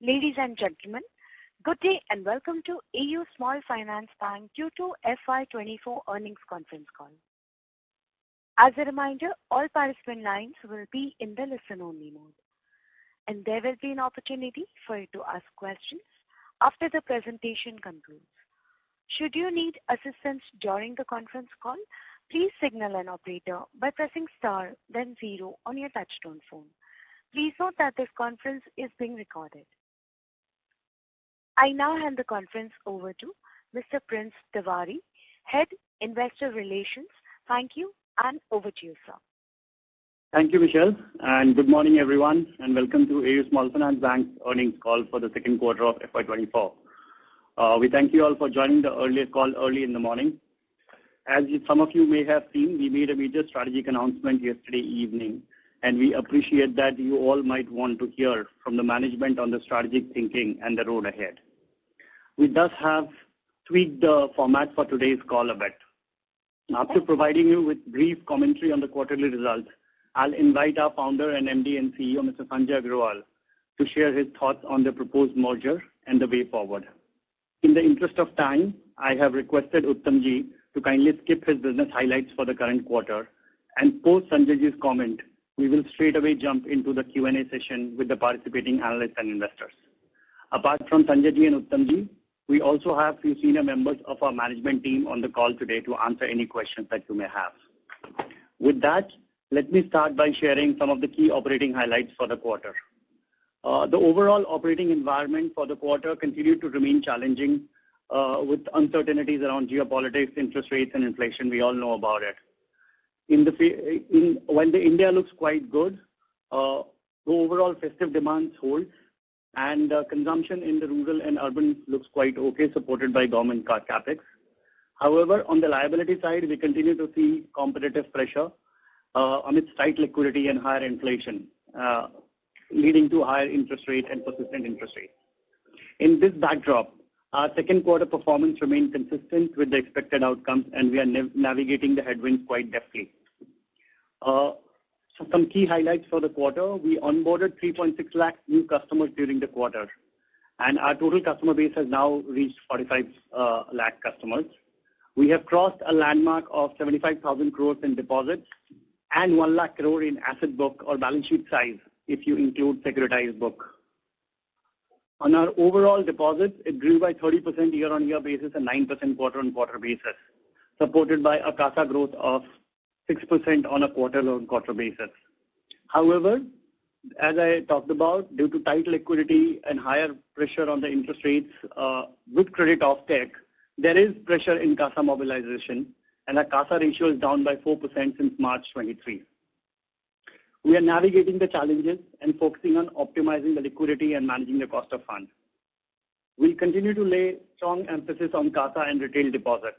Ladies and gentlemen, good day and welcome to AU Small Finance Bank Q2 FY24 earnings conference call. As a reminder, all participant lines will be in the listen-only mode, and there will be an opportunity for you to ask questions after the presentation concludes. Should you need assistance during the conference call, please signal an operator by pressing star then 0 on your touchtone phone. Please note that this conference is being recorded. I now hand the conference over to Mr. Prince Tiwari, Head Investor Relations. Thank you, and over to you, sir. Thank you, Michelle, and good morning, everyone, and welcome to AU Small Finance Bank's earnings call for the second quarter of FY24. We thank you all for joining the earlier call early in the morning. As some of you may have seen, we made a major strategic announcement yesterday evening, and we appreciate that you all might want to hear from the management on the strategic thinking and the road ahead. We thus have tweaked the format for today's call a bit. After providing you with brief commentary on the quarterly results, I'll invite our founder and MD and CEO, Mr. Sanjay Agarwal, to share his thoughts on the proposed merger and the way forward. In the interest of time, I have requested Uttamji to kindly skip his business highlights for the current quarter, and post Sanjayji's comment, we will straight away jump into the Q&A session with the participating analysts and investors. Apart from Sanjayji and Uttamji, we also have few senior members of our management team on the call today to answer any questions that you may have. With that, let me start by sharing some of the key operating highlights for the quarter. The overall operating environment for the quarter continued to remain challenging with uncertainties around geopolitics, interest rates, and inflation. We all know about it. When the India looks quite good, the overall festive demands hold, and consumption in the rural and urban looks quite okay, supported by government capex. However, on the liability side, we continue to see competitive pressure amidst tight liquidity and higher inflation, leading to higher interest rate and persistent interest rates. In this backdrop, our second quarter performance remained consistent with the expected outcomes, and we are navigating the headwinds quite deftly. So some key highlights for the quarter: we onboarded 3.6 lakh new customers during the quarter, and our total customer base has now reached 45 lakh customers. We have crossed a landmark of 75,000 crores in deposits and 1 lakh crore in asset book or balance sheet size if you include securitized book. On our overall deposits, it grew by 30% year-on-year basis and 9% quarter-on-quarter basis, supported by a CASA growth of 6% on a quarter-on-quarter basis. However, as I talked about, due to tight liquidity and higher pressure on the interest rates with credit offtake, there is pressure in CASA mobilization, and our CASA ratio is down by 4% since March 23. We are navigating the challenges and focusing on optimizing the liquidity and managing the cost of funds. We'll continue to lay strong emphasis on CASA and retail deposits.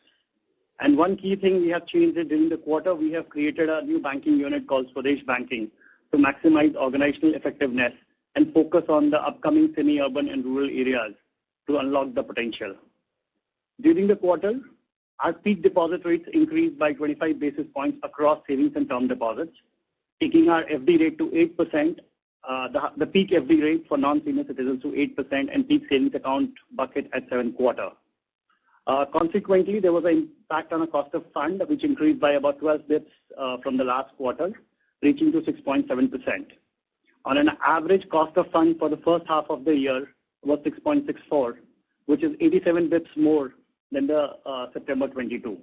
And one key thing we have changed during the quarter, we have created a new banking unit called Swadesh Banking to maximize organizational effectiveness and focus on the upcoming semi-urban and rural areas to unlock the potential. During the quarter, our peak deposit rates increased by 25 basis points across savings and term deposits, taking our FD rate to 8%, the peak FD rate for non-senior citizens to 8%, and peak savings account bucket at 7.25%. Consequently, there was an impact on a cost of fund, which increased by about 12 basis points from the last quarter, reaching to 6.7%. On an average cost of fund for the first half of the year was 6.64, which is 87 basis points more than the September 22.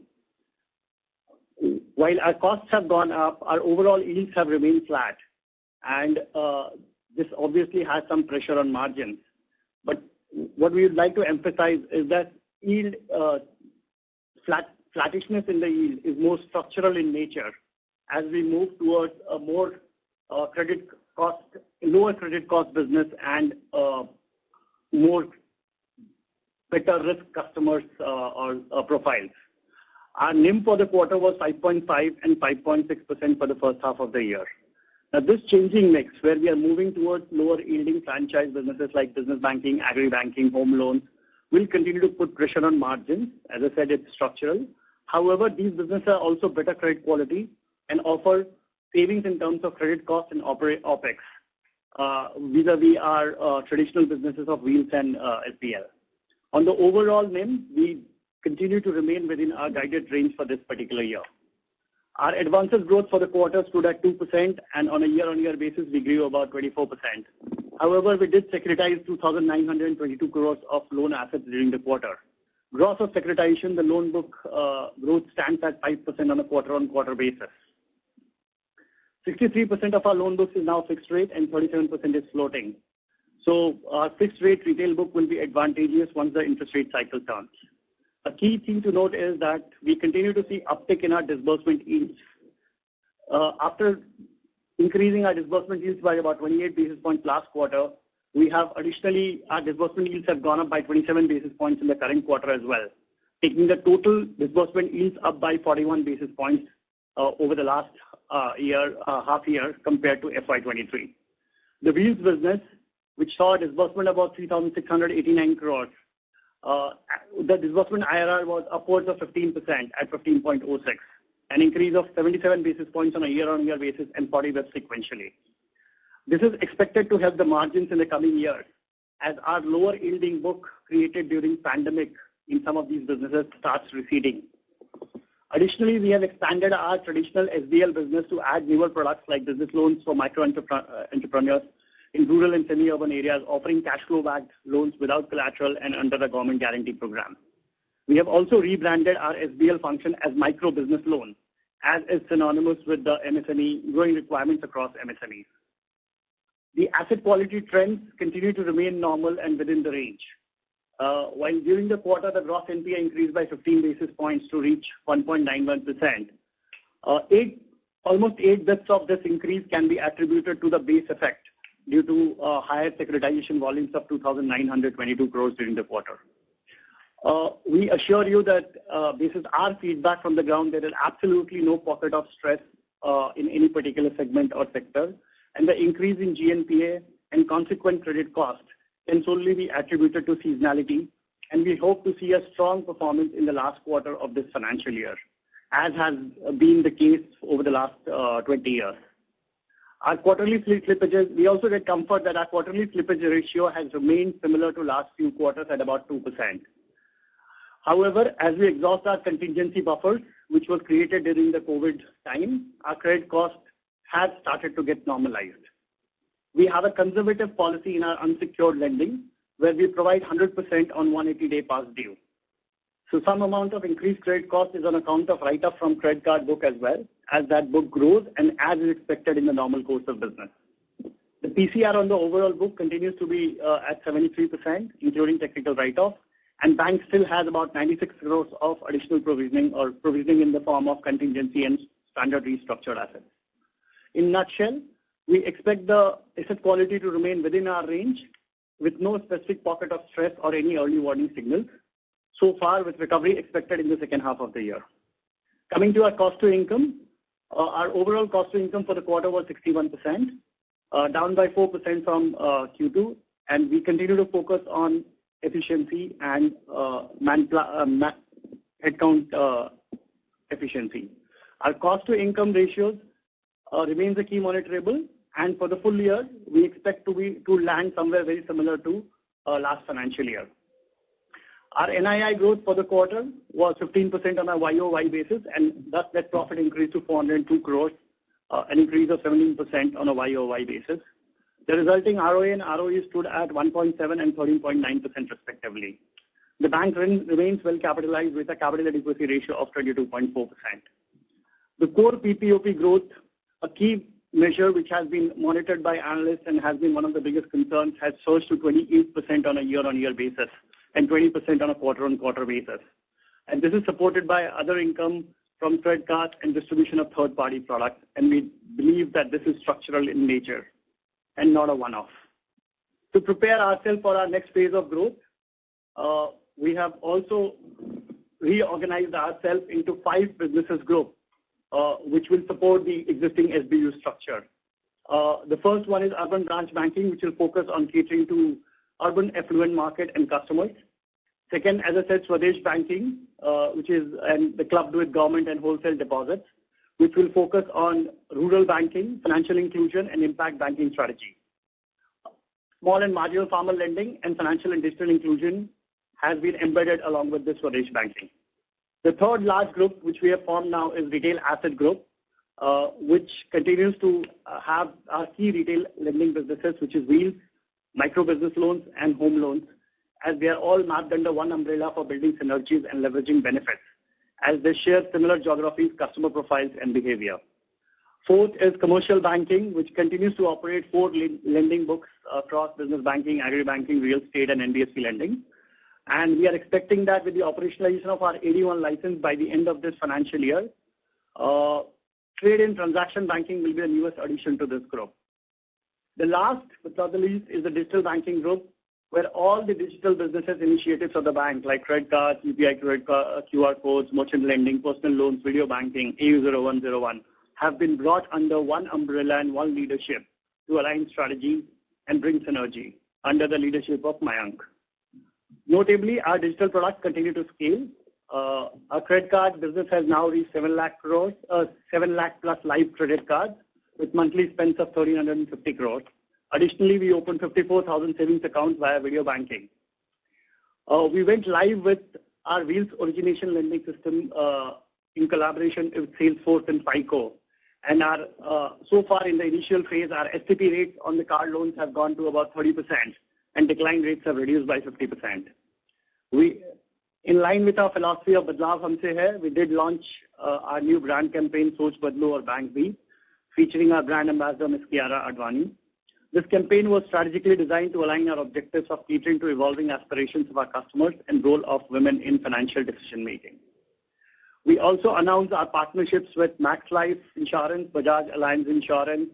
While our costs have gone up, our overall yields have remained flat, and this obviously has some pressure on margins. But what we would like to emphasize is that yield flattishness in the yield is more structural in nature as we move towards a more lower credit cost business and more better risk customers or profiles. Our NIM for the quarter was 5.5 and 5.6% for the first half of the year. Now, this changing mix, where we are moving towards lower yielding franchise businesses like business banking, agri banking, home loans, will continue to put pressure on margins. As I said, it's structural. However, these businesses are also better credit quality and offer savings in terms of credit cost and OPEX. vis-a-vis our traditional businesses of wheels and SBL. On the overall NIM, we continue to remain within our guided range for this particular year. Our advances growth for the quarter stood at 2%, and on a year-on-year basis, we grew about 24%. However, we did securitize 2,922 crores of loan assets during the quarter. Gross of securitization, the loan book growth stands at 5% on a quarter-on-quarter basis. 63% of our loan books is now fixed rate and 37% is floating. So our fixed rate retail book will be advantageous once the interest rate cycle turns. A key thing to note is that we continue to see uptick in our disbursement yields. After increasing our disbursement yields by about 28 basis points last quarter, we have additionally, our disbursement yields have gone up by 27 basis points in the current quarter as well, taking the total disbursement yields up by 41 basis points over the last half year compared to FY23. The wheels business, which saw a disbursement about 3,689 crores, the disbursement IRR was upwards of 15% at 15.06, an increase of 77 basis points on a year-on-year basis and 40 basis sequentially. This is expected to help the margins in the coming years as our lower yielding book created during pandemic in some of these businesses starts receding. Additionally, we have expanded our traditional SBL business to add newer products like business loans for micro entrepreneurs in rural and semi-urban areas, offering cash flow-backed loans without collateral and under the government guarantee program. We have also rebranded our SBL function as micro business loan, as is synonymous with the MSME growing requirements across MSMEs. The asset quality trends continue to remain normal and within the range. While during the quarter, the gross NPA increased by 15 basis points to reach 1.91%. Almost 8 bits of this increase can be attributed to the base effect due to higher securitization volumes of 2,922 crores during the quarter. We assure you that this is our feedback from the ground. There is absolutely no pocket of stress in any particular segment or sector, and the increase in GNPA and consequent credit cost can solely be attributed to seasonality, and we hope to see a strong performance in the last quarter of this financial year, as has been the case over the last 20 years. Our quarterly slippages, we also get comfort that our quarterly slippage ratio has remained similar to last few quarters at about 2%. However, as we exhaust our contingency buffers, which was created during the COVID time, our credit cost has started to get normalized. We have a conservative policy in our unsecured lending where we provide 100% on 180-day past due. So some amount of increased credit cost is on account of write-off from credit card book as well, as that book grows and as is expected in the normal course of business. The PCR on the overall book continues to be at 73%, including technical write-off, and bank still has about 96 crores of additional provisioning or provisioning in the form of contingency and standard restructured assets. In nutshell, we expect the asset quality to remain within our range with no specific pocket of stress or any early warning signals, so far with recovery expected in the second half of the year. Coming to our cost to income, our overall cost to income for the quarter was 61%, down by 4% from Q2, and we continue to focus on efficiency and headcount efficiency. Our cost to income ratios remains a key monitorable, and for the full year, we expect to land somewhere very similar to last financial year. Our NII growth for the quarter was 15% on a YOY basis, and thus net profit increased to 402 crores, an increase of 17% on a YOY basis. The resulting ROA and ROE stood at 1.7 and 13.9% respectively. The bank remains well capitalized with a capital adequacy ratio of 22.4%. The core PPOP growth, a key measure which has been monitored by analysts and has been one of the biggest concerns, has surged to 28% on a year-on-year basis and 20% on a quarter-on-quarter basis. And this is supported by other income from credit cards and distribution of third-party products, and we believe that this is structural in nature and not a one-off. To prepare ourselves for our next phase of growth, we have also reorganized ourselves into 5 businesses group, which will support the existing SBU structure. The first one is urban branch banking, which will focus on catering to urban affluent market and customers. Second, as I said, Swadesh banking, which is the clubbed with government and wholesale deposits, which will focus on rural banking, financial inclusion, and impact banking strategy. small and marginal farmer lending, and financial and digital inclusion has been embedded along with this Swadesh banking. The third large group which we have formed now is Retail Asset Group, which continues to have our key retail lending businesses, which is Wheels, micro business loans, and home loans, as they are all mapped under one umbrella for building synergies and leveraging benefits, as they share similar geographies, customer profiles, and behavior. Fourth is Commercial Banking, which continues to operate 4 lending books across business banking, agri-banking, real estate, and NBFC lending. And we are expecting that with the operationalization of our AD1 license by the end of this financial year, trade and transaction banking will be the newest addition to this group. The last but not the least is the Digital Banking Group, where all the digital businesses initiatives of the bank, like credit cards, UPI credit card, QR codes, merchant lending, personal loans, video banking, AU0101, have been brought under one umbrella and one leadership to align strategy and bring synergy under the leadership of Mayank. Notably, our digital products continue to scale. Our credit card business has now reached 7 lakh plus live credit cards with monthly spends of 1,350 crores. Additionally, we opened 54,000 savings accounts via video banking. We went live with our Wheels origination lending system in collaboration with Salesforce and FICO. And so far in the initial phase, our STP rates on the card loans have gone to about 30%, and decline rates have reduced by 50%. In line with our philosophy of Badlav Humse Hai, we did launch our new brand campaign, Soch Badlo or Bank Bhi, featuring our brand ambassador, Ms. Kiara Advani. This campaign was strategically designed to align our objectives of catering to evolving aspirations of our customers and role of women in financial decision making. We also announced our partnerships with Max Life Insurance, Bajaj Allianz Insurance,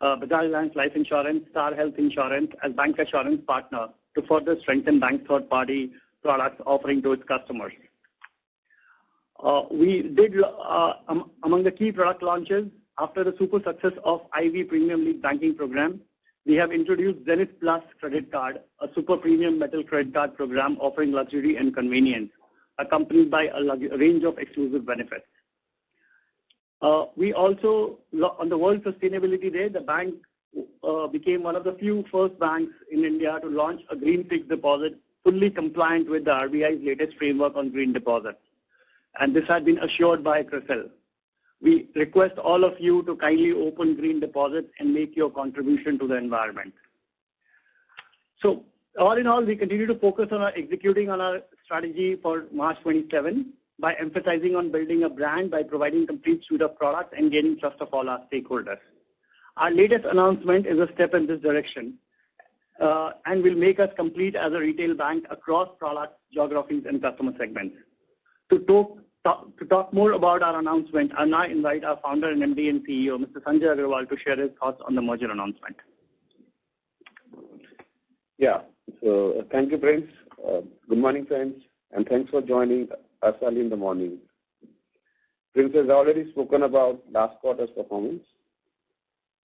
Bajaj Allianz Life Insurance, Star Health Insurance as bank assurance partner to further strengthen bank third-party products offering to its customers. We did, among the key product launches, after the super success of IV Premium League Banking Program, we have introduced Zenith Plus Credit Card, a super premium metal credit card program offering luxury and convenience, accompanied by a range of exclusive benefits. We also, on the World Sustainability Day, the bank became one of the few first banks in India to launch a green fixed deposit fully compliant with the RBI's latest framework on green deposits. And this has been assured by CRISIL. We request all of you to kindly open green deposits and make your contribution to the environment. So all in all, we continue to focus on executing on our strategy for March 27 by emphasizing on building a brand by providing complete suite of products and gaining trust of all our stakeholders. Our latest announcement is a step in this direction and will make us complete as a retail bank across products, geographies, and customer segments. To talk more about our announcement, I now invite our founder and MD and CEO, Mr. Sanjay Agarwal, to share his thoughts on the merger announcement. Yeah, so thank you, Prince. Good morning, friends, and thanks for joining us early in the morning. Prince has already spoken about last quarter's performance.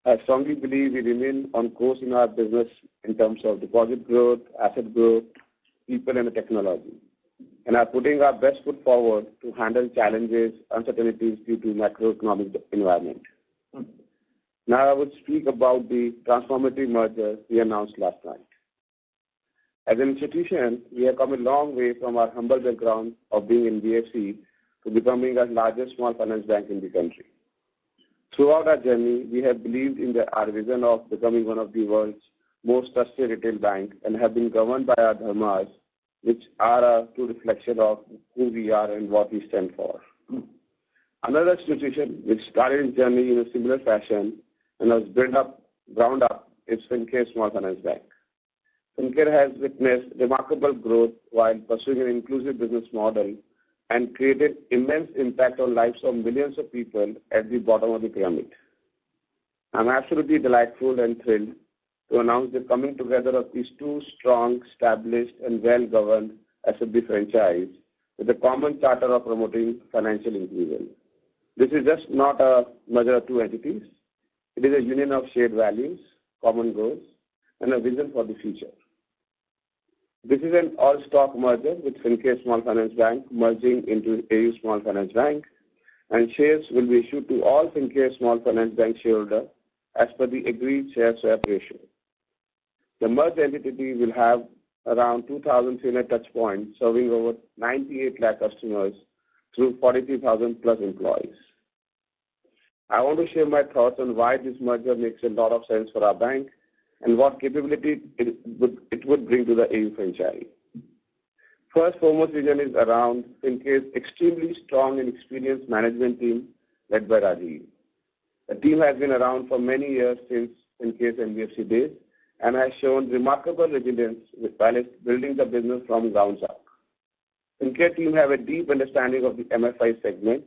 I strongly believe we remain on course in our business in terms of deposit growth, asset growth, people, and the technology, and are putting our best foot forward to handle challenges, uncertainties due to macroeconomic environment. Now I would speak about the transformative merger we announced last night. As an institution, we have come a long way from our humble background of being in BFC to becoming the largest small finance bank in the country. Throughout our journey, we have believed in our vision of becoming one of the world's most trusted retail banks and have been governed by our dharmas, which are a true reflection of who we are and what we stand for. Another institution which started its journey in a similar fashion and was built up, ground up, is Fincare Small Finance Bank. Fincare has witnessed remarkable growth while pursuing an inclusive business model and created immense impact on lives of millions of people at the bottom of the pyramid. I'm absolutely delightful and thrilled to announce the coming together of these two strong, established, and well-governed SFB franchise with a common charter of promoting financial inclusion. This is just not a merger of two entities. It is a union of shared values, common goals, and a vision for the future. This is an all-stock merger with Fincare Small Finance Bank merging into AU Small Finance Bank, and shares will be issued to all Fincare Small Finance Bank shareholders as per the agreed share swap ratio. The merged entity will have around 2,300 touch points, serving over 98 lakh customers through 43,000 plus employees. I want to share my thoughts on why this merger makes a lot of sense for our bank and what capability it would bring to the AU franchise. First foremost reason is around Fincare's extremely strong and experienced management team led by Rajiv. The team has been around for many years since Fincare's NBFC days and has shown remarkable resilience while building the business from ground up. Fincare team have a deep understanding of the MFI segment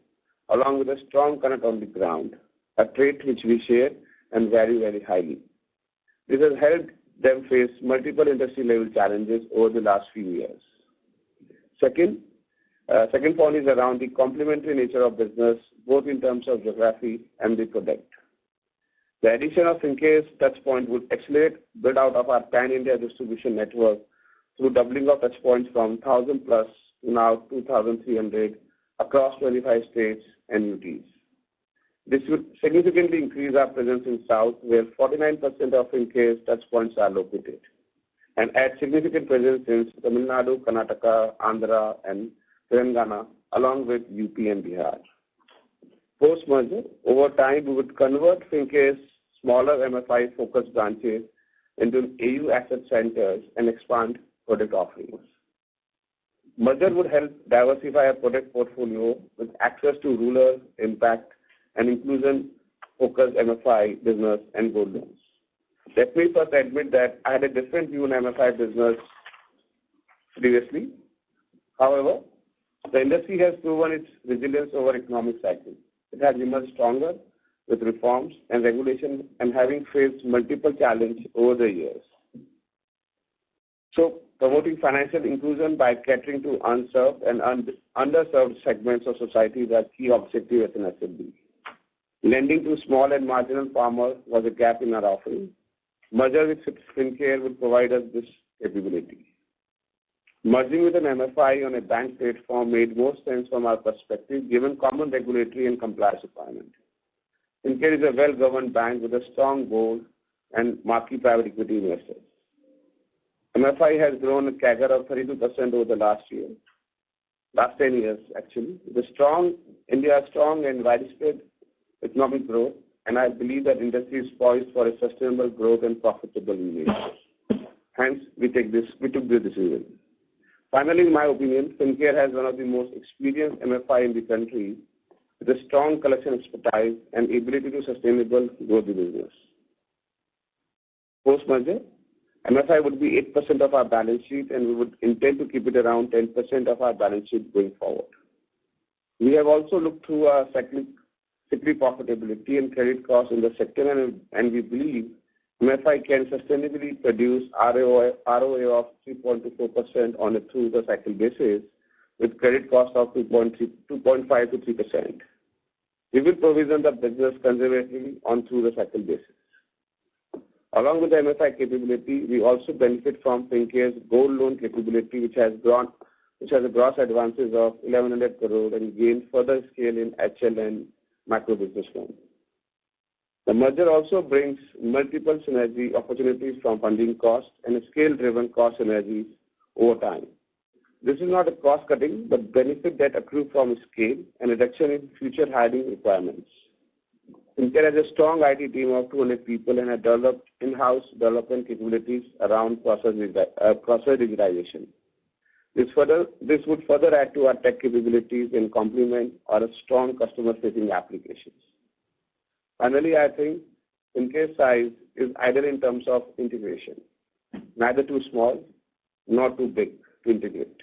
along with a strong connect on the ground, a trait which we share and value very highly. This has helped them face multiple industry-level challenges over the last few years. Second point is around the complementary nature of business, both in terms of geography and the product. The addition of Fincare's touchpoint would accelerate build out of our pan-India distribution network through doubling of touchpoints from 1,000 plus to now 2,300 across 25 states and UTs. This would significantly increase our presence in South, where 49% of Fincare's touchpoints are located, and add significant presence in Tamil Nadu, Karnataka, Andhra, and Telangana, along with UP and Bihar. Post-merger, over time, we would convert Fincare's smaller MFI-focused branches into AU asset centers and expand product offerings. Merger would help diversify our product portfolio with access to rural, impact, and inclusion-focused MFI business and gold loans. Let me first admit that I had a different view on MFI business previously. However, the industry has proven its resilience over economic cycles. It has emerged stronger with reforms and regulation and having faced multiple challenges over the years. So, promoting financial inclusion by catering to unserved and underserved segments of society is a key objective at an SFB. Lending to small and marginal farmers was a gap in our offering. Merger with Fincare would provide us this capability. Merging with an MFI on a bank platform made more sense from our perspective given common regulatory and compliance requirement. Fincare is a well-governed bank with a strong board and marquee private equity investors. MFI has grown a CAGR of 32% over the last 10 years actually. India has strong and widespread economic growth, and I believe that industry is poised for a sustainable growth and profitable image. Hence, we took this decision. Finally, in my opinion, Fincare has one of the most experienced MFI in the country with a strong collection expertise and ability to sustainable grow the business. Post-merger, MFI would be 8% of our balance sheet, and we would intend to keep it around 10% of our balance sheet going forward. We have also looked through our cyclic profitability and credit costs in the sector, and we believe MFI can sustainably produce ROA of 3.24% on a through-the-cycle basis with credit cost of 2.5 to 3%. We will provision the business conservatively on through-the-cycle basis. Along with the MFI capability, we also benefit from Fincare's gold loan capability, which has a gross advances of 1,100 crore and gained further scale in HL and macro business loans. The merger also brings multiple synergy opportunities from funding costs and scale-driven cost synergies over time. This is not a cost-cutting, but benefit that accrue from scale and reduction in future hiring requirements. Fincare has a strong IT team of 200 people and has developed in-house development capabilities around process digitization. This would further add to our tech capabilities and complement our strong customer-facing applications. Finally, I think Fincare's size is ideal in terms of integration, neither too small nor too big to integrate.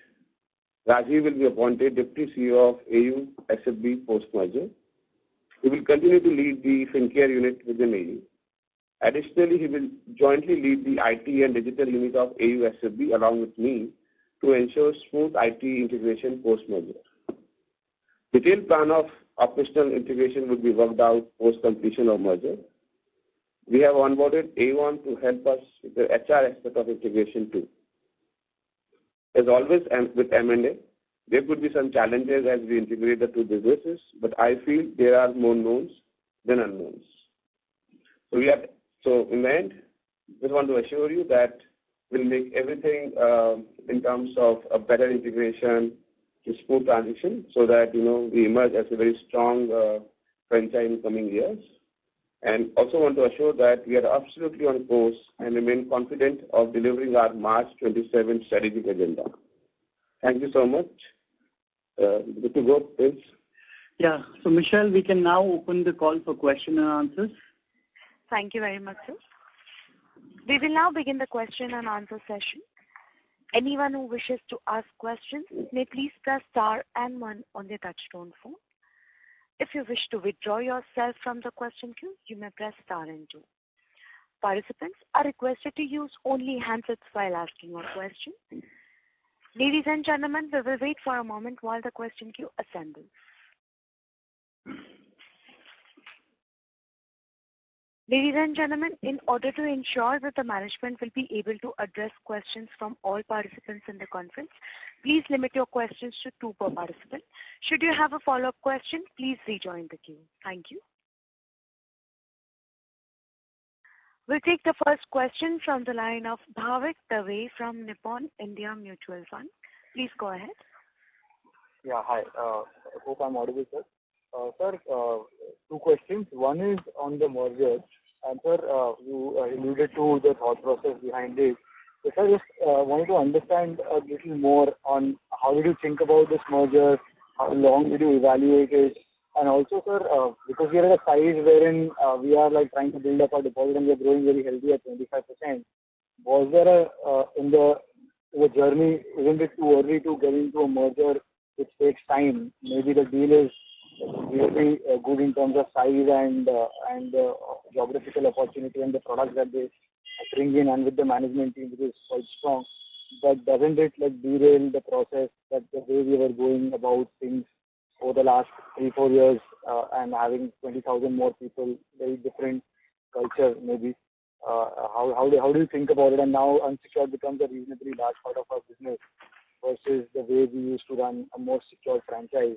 Rajiv will be appointed Deputy CEO of AU SFB post-merger. He will continue to lead the Fincare unit within AU. Additionally, he will jointly lead the IT and digital unit of AU SFB along with me to ensure smooth IT integration post-merger. Detailed plan of operational integration would be worked out post-completion of merger. We have onboarded A1 to help us with the HR aspect of integration too. As always, and with M&A, there could be some challenges as we integrate the two businesses, but I feel there are more knowns than unknowns. So in the end, just want to assure you that we'll make everything in terms of a better integration, to smooth transition, so that we emerge as a very strong franchise in coming years. And also want to assure that we are absolutely on course and remain confident of delivering our March 27 strategic agenda. Thank you so much. Good to go, please. Yeah. So, Michelle, we can now open the call for question and answers. Thank you very much, sir. We will now begin the question and answer session. Anyone who wishes to ask questions may please press star and 1 on their touchtone phone. If you wish to withdraw yourself from the question queue, you may press star and 2. Participants are requested to use only handsets while asking your question. Ladies and gentlemen, we will wait for a moment while the question queue assembles. Ladies and gentlemen, in order to ensure that the management will be able to address questions from all participants in the conference, please limit your questions to 2 per participant. Should you have a follow-up question, please rejoin the queue. Thank you. We'll take the first question from the line of Bhavik Dave from Nippon India Mutual Fund. Please go ahead. Yeah, hi. Hope I'm audible, sir. Sir, 2 questions. One is on the merger. And sir, you alluded to the thought process behind it. So sir, just wanted to understand a little more on how did you think about this merger, how long did you evaluate it, and also, sir, because we are at a size wherein we are like trying to build up our deposit and we are growing very healthy at 25%. Was there in the journey, isn't it too early to get into a merger which takes time? Maybe the deal is really good in terms of size and geographical opportunity and the products that they bring in, and with the management team which is quite strong. But doesn't it like derail the process, that the way we were going about things over the last 3-4 years and having 20,000 more people, very different culture maybe? How do you think about it? And now unsecured becomes a reasonably large part of our business versus the way we used to run a more secured franchise.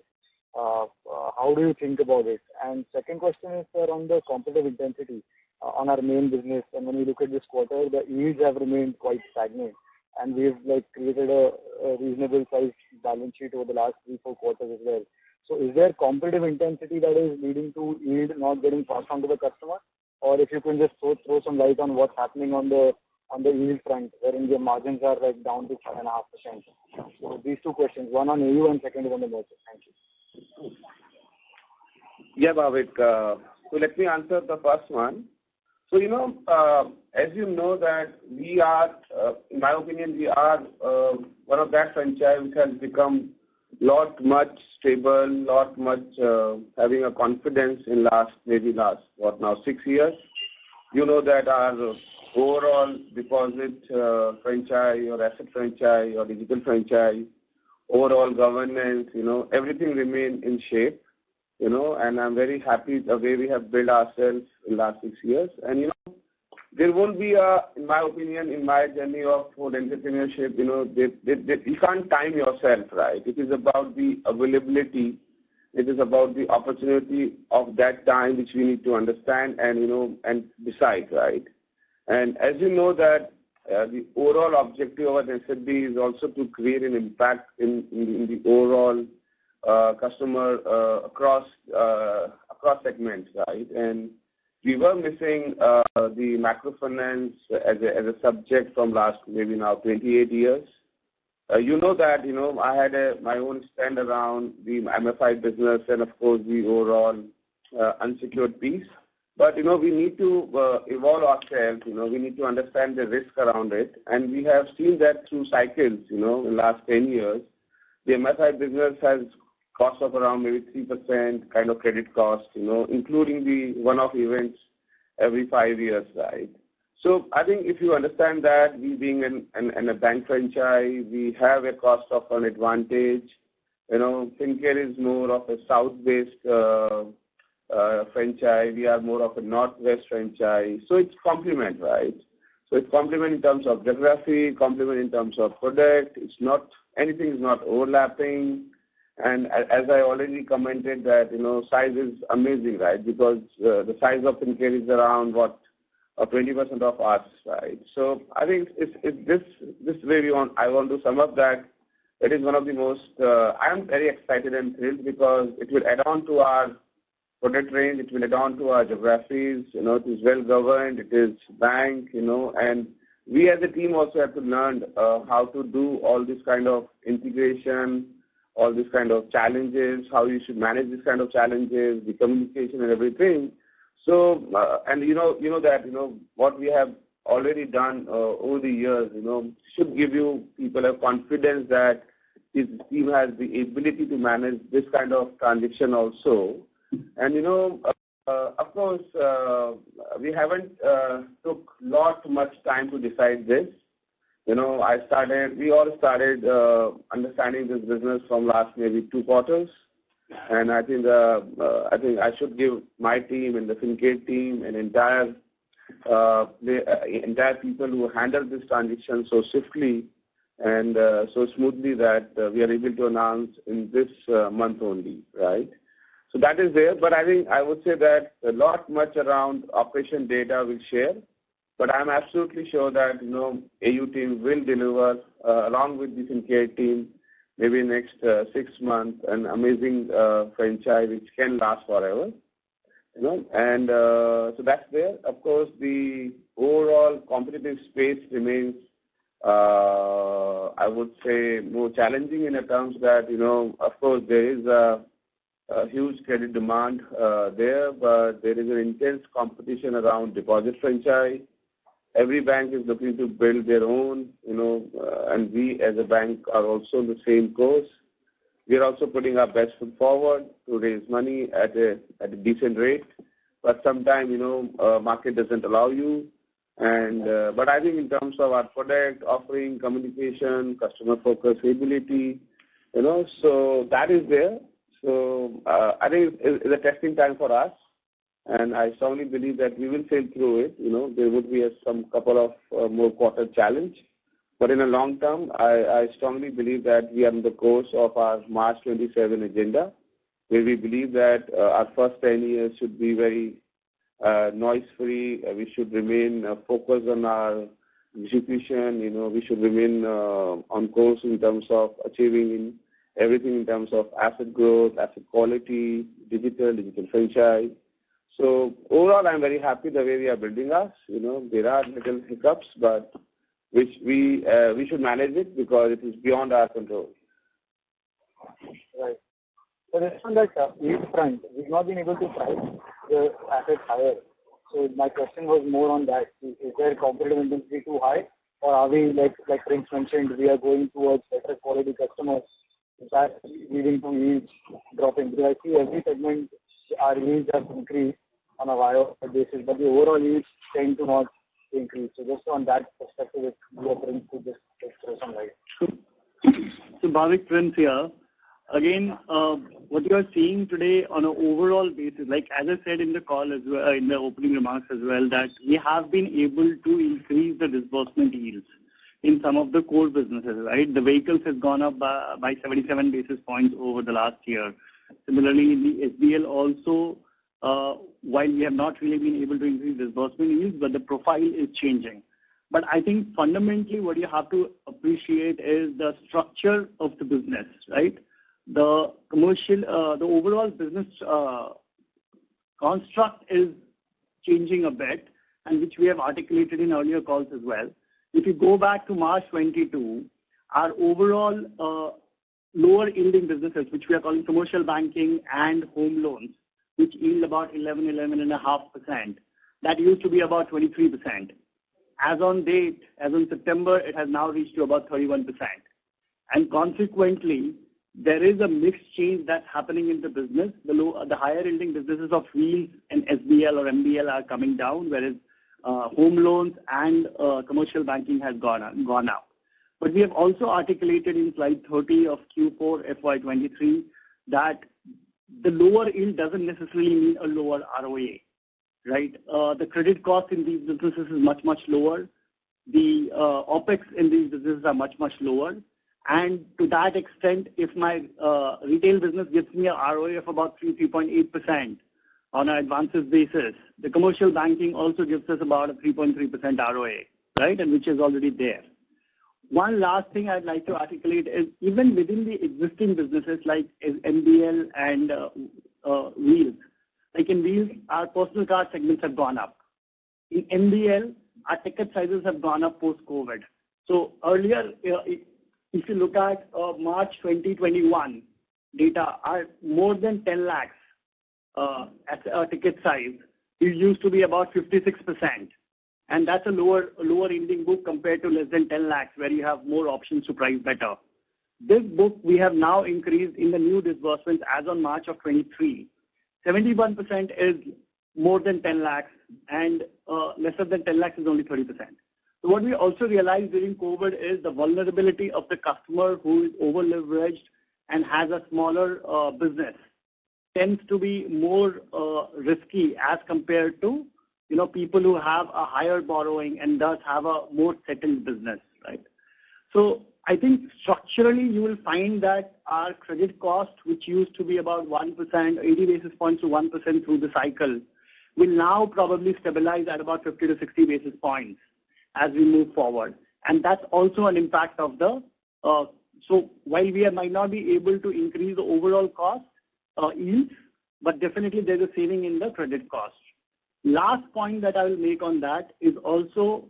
How do you think about it? And second question is, sir, on the competitive intensity on our main business. And when we look at this quarter, the yields have remained quite stagnant, and we've like created a reasonable sized balance sheet over the last 3-4 quarters as well. So is there competitive intensity that is leading to yield not getting passed on to the customer? Or if you can just throw some light on what's happening on the yield front, wherein the margins are like down to 5.5%. So these 2 questions, one on AU and second is on the merger. Thank you. Yeah, Bhavik. So let me answer the first one. So, as you know that we are, in my opinion, we are one of that franchise which has become much stable, having a confidence in last 6 years. You know that our overall deposit franchise or asset franchise or digital franchise, overall governance, everything remain in shape, and I'm very happy the way we have built ourselves in the last 6 years. And, there won't be in my opinion, in my journey of entrepreneurship, you can't time yourself, right? It is about the availability. It is about the opportunity of that time which we need to understand and, and decide, right? And as you know that the overall objective of SFB is also to create an impact in the overall customer across segments, right? And we were missing the microfinance as a subject from last maybe now 28 years. You know that I had my own stand around the MFI business and of course the overall unsecured piece. But we need to evolve ourselves. We need to understand the risk around it, and we have seen that through cycles. In the last 10 years, the MFI business has cost of around maybe 3% kind of credit cost, including the one-off events every 5 years, right? So I think if you understand that, we being a bank franchise, we have a cost of an advantage. Fincare is more of a south-based franchise. We are more of a northwest franchise. So it's complement, right? So it's complement in terms of geography, complement in terms of product. It's not, anything is not overlapping. And as I already commented that, size is amazing, right? Because the size of Fincare is around or 20% of us, right? So I think it's this way I want to sum up that it is one of the most, I am very excited and thrilled because it will add on to our product range, it will add on to our geographies, it is well governed, it is bank, and we as a team also have to learn how to do all this kind of integration, all this kind of challenges, how you should manage this kind of challenges, the communication and everything. So, and that, what we have already done over the years, should give you people a confidence that this team has the ability to manage this kind of transaction also. And, of course, we haven't took much time to decide this. We all started understanding this business from last maybe 2 quarters. And I think I should give my team and the Syndicate team and entire people who handle this transaction so swiftly and so smoothly that we are able to announce in this month only, right? So that is there. But I think I would say that much around operation data will share. But I'm absolutely sure that, AU team will deliver along with the Syndicate team maybe next 6 months, an amazing franchise which can last forever, and so that's there. Of course, the overall competitive space remains, I would say, more challenging in terms that, of course, there is a huge credit demand there, but there is an intense competition around deposit franchise. Every bank is looking to build their own, and we as a bank are also on the same course. We are also putting our best foot forward to raise money at a decent rate, but sometimes, market doesn't allow you. And but I think in terms of our product offering, communication, customer focus, ability, so that is there. So I think it's a testing time for us. And I strongly believe that we will sail through it. There would be some couple of more quarter challenge. But in the long term, I strongly believe that we are on the course of our March 27 agenda, where we believe that our first 10 years should be very noise-free. We should remain focused on our execution. We should remain on course in terms of achieving everything in terms of asset growth, asset quality, digital franchise. So overall, I'm very happy the way we are building us. There are little hiccups, but which we should manage it because it is beyond our control. Right. So this on that yield front, we've not been able to price the assets higher. So my question was more on that. Is there competitive intensity too high, or are we, like Prince mentioned, we are going towards better quality customers? Is that leading to yields dropping? Because I see every segment, our yields have increased on a YoY basis, but the overall yields tend to not increase. So just on that perspective, if you are Prince to just throw some light. So Bhavik, Prince here. Again, what you are seeing today on an overall basis, like as I said in the call as well, in the opening remarks as well, that we have been able to increase the disbursement yields in some of the core businesses, right? The vehicles has gone up by 77 basis points over the last year. Similarly, in the SBL also, while we have not really been able to increase disbursement yields, but the profile is changing. But I think fundamentally what you have to appreciate is the structure of the business, right? The commercial, the overall business construct is changing a bit, and which we have articulated in earlier calls as well. If you go back to March 22, our overall lower yielding businesses, which we are calling commercial banking and home loans, which yield about 11.5%, that used to be about 23%. As on date, as on September, it has now reached to about 31%. And consequently, there is a mixed change that's happening in the business. The higher yielding businesses of wheels and SBL or MBL are coming down, whereas home loans and commercial banking has gone up. But we have also articulated in slide 30 of Q4 FY23 that the lower yield doesn't necessarily mean a lower ROA, right? The credit cost in these businesses is much, much lower. The OPEX in these businesses are much, much lower. And to that extent, if my retail business gives me a ROA of about 3.8%, on an advances basis, the commercial banking also gives us about a 3.3% ROA, right, and which is already there. One last thing I'd like to articulate is even within the existing businesses like MBL and Wheels, like in Wheels, our personal car segments have gone up. In MBL, our ticket sizes have gone up post-COVID. So earlier, if you look at March 2021 data, are more than 10 lakhs as a ticket size. It used to be about 56%. And that's a lower ending book compared to less than 10 lakhs where you have more options to price better. This book we have now increased in the new disbursements as on March of 23. 71% is more than 10 lakhs and lesser than 10 lakhs is only 30%. So what we also realized during COVID is the vulnerability of the customer who is over leveraged and has a smaller business tends to be more risky as compared to people who have a higher borrowing and thus have a more settled business, right? So I think structurally you will find that our credit cost, which used to be about 1%, 80 basis points to 1% through the cycle, will now probably stabilize at about 50 to 60 basis points as we move forward. And that's also an impact of the, so while we might not be able to increase the overall cost yields, but definitely there's a saving in the credit cost. Last point that I will make on that is also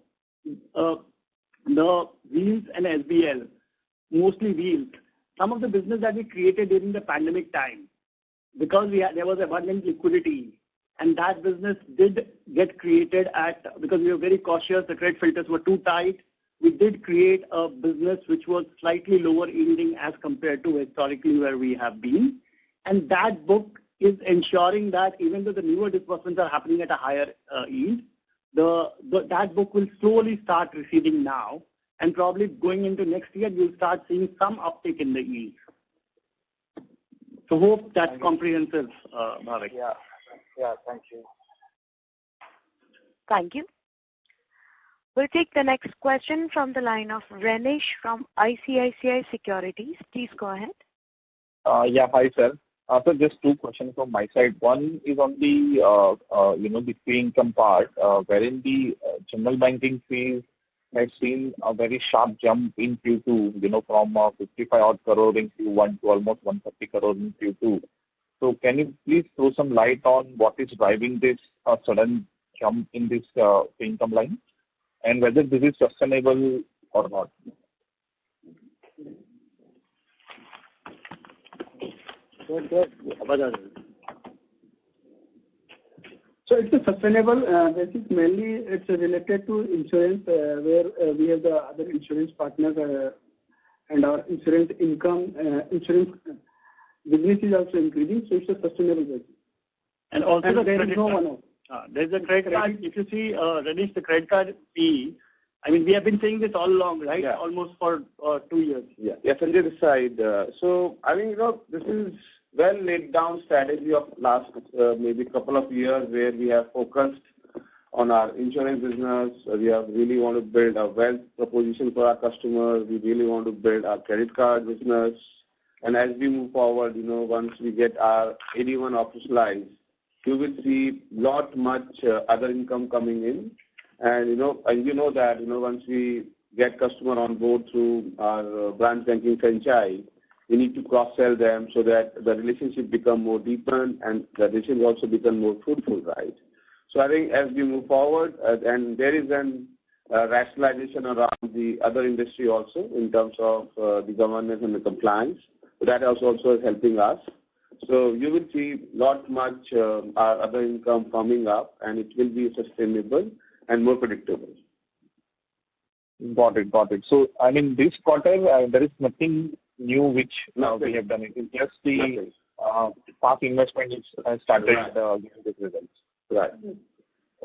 the Wheels and SBL, mostly Wheels. Some of the business that we created during the pandemic time, because there was abundant liquidity, and that business did get created because we were very cautious, the credit filters were too tight. We did create a business which was slightly lower yielding as compared to historically where we have been. And that book is ensuring that even though the newer disbursements are happening at a higher yield, that book will slowly start receding now, and probably going into next year, you'll start seeing some uptick in the yield. So hope that's comprehensive, Bhavik. Yeah, thank you. Thank you. We'll take the next question from the line of Renish from ICICI Securities. Please go ahead. Hi, sir. So just two questions from my side. One is on the fee income part, wherein the general banking fees has seen a very sharp jump in Q2, from 55 odd crore in Q1 to almost 130 crore in Q2. So can you please throw some light on what is driving this sudden jump in this fee income line, and whether this is sustainable or not? So it's a sustainable basis. Mainly it's related to insurance, where we have the other insurance partners and our insurance income, insurance business is also increasing. So it's a sustainable basis. And also there is no one-off. There's a credit card. If you see, Renish, the credit card fee, I mean, we have been saying this all along, right? Yeah. Almost for 2 years. Yeah, Sanjay this side. So I think, this is well laid down strategy of last maybe couple of years where we have focused on our insurance business. We have really want to build a wealth proposition for our customers. We really want to build our credit card business. And as we move forward, once we get our AD1 operationalized, you will see much other income coming in. And, that, once we get customer on board through our branch banking franchise, we need to cross-sell them so that the relationship become more deepened and the relationship also become more fruitful, right? So I think as we move forward, and there is an rationalization around the other industry also in terms of the governance and the compliance. So that also is helping us. So you will see much our other income coming up, and it will be sustainable and more predictable. Got it. So, I mean, this quarter, there is nothing new which we have done. It is just the past investment which has started giving these results. Right.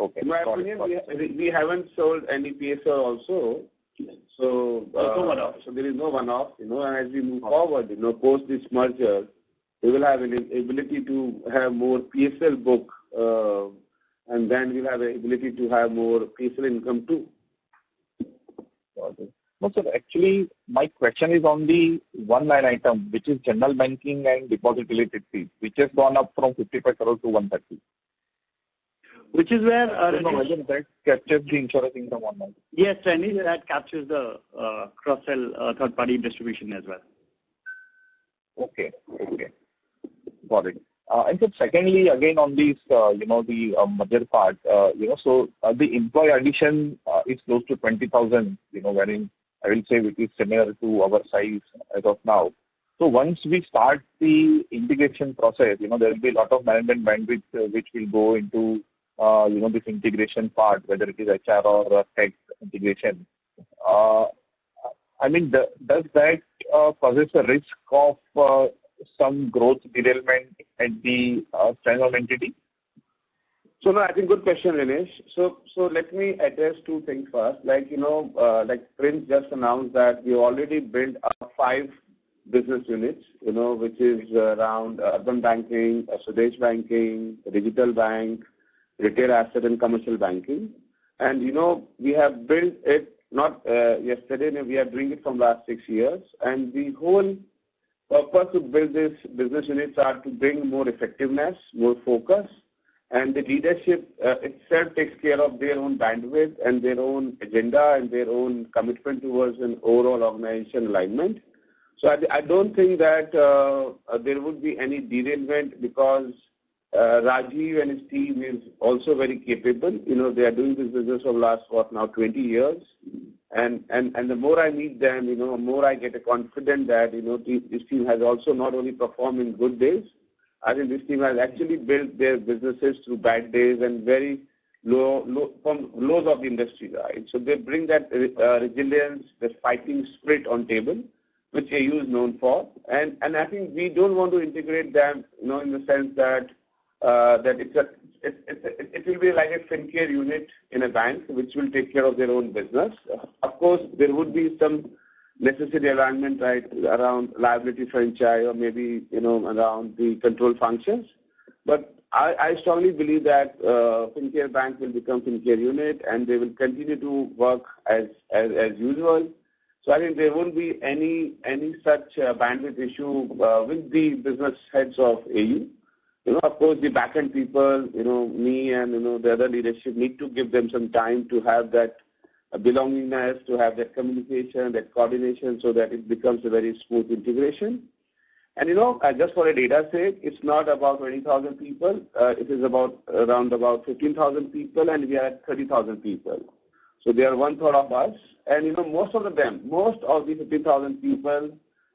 Okay. In my opinion, we haven't sold any PSL also. So, so there is no one-off, and as we move forward, post this merger, we will have an ability to have more PSL book, and then we'll have the ability to have more PSL income too. Got it. No, sir, actually, my question is on the one line item, which is general banking and deposit related fees, which has gone up from 55 crore to 130. which is where whether that captures the insurance income or not. Yes, Renish, that captures the cross-sell third-party distribution as well. Okay. Got it. And so secondly, again on this, the merger part, so the employee addition is close to 20,000, wherein I will say which is similar to our size as of now. So once we start the integration process, there will be a lot of management bandwidth which will go into, this integration part, whether it is HR or tech integration. I mean, does that possess a risk of some growth derailment at the standalone entity? So no, I think good question, Ramesh. So let me address two things first. Like Prince just announced that we already built up 5 business units, which is around urban banking, Swadesh banking, digital bank, retail asset and commercial banking. And we have built it not yesterday, we are doing it from last 6 years. And the whole purpose to build these business units are to bring more effectiveness, more focus, and the leadership itself takes care of their own bandwidth and their own agenda and their own commitment towards an overall organization alignment. So I don't think that there would be any derailment because Rajiv and his team is also very capable. They are doing this business for the last, 20 years. And the more I meet them, the more I get a confidence that, this team has also not only performed in good days, I think this team has actually built their businesses through bad days and very low from lows of the industry, right? So they bring that resilience, the fighting spirit on table, which AU is known for. And I think we don't want to integrate them, in the sense that it will be like a FinCare unit in a bank, which will take care of their own business. Of course, there would be some necessary alignment, right, around liability franchise or maybe, around the control functions. But I strongly believe that FinCare Bank will become FinCare unit and they will continue to work as usual. So I think there won't be any such bandwidth issue with the business heads of AU. Of course, the back-end people, me and, the other leadership need to give them some time to have that belongingness, to have that communication, that coordination so that it becomes a very smooth integration. And, just for a data sake, it's not about 20,000 people. It is around 15,000 people and we are at 30,000 people. So they are 1/3 of us. And, most of the 15,000 people,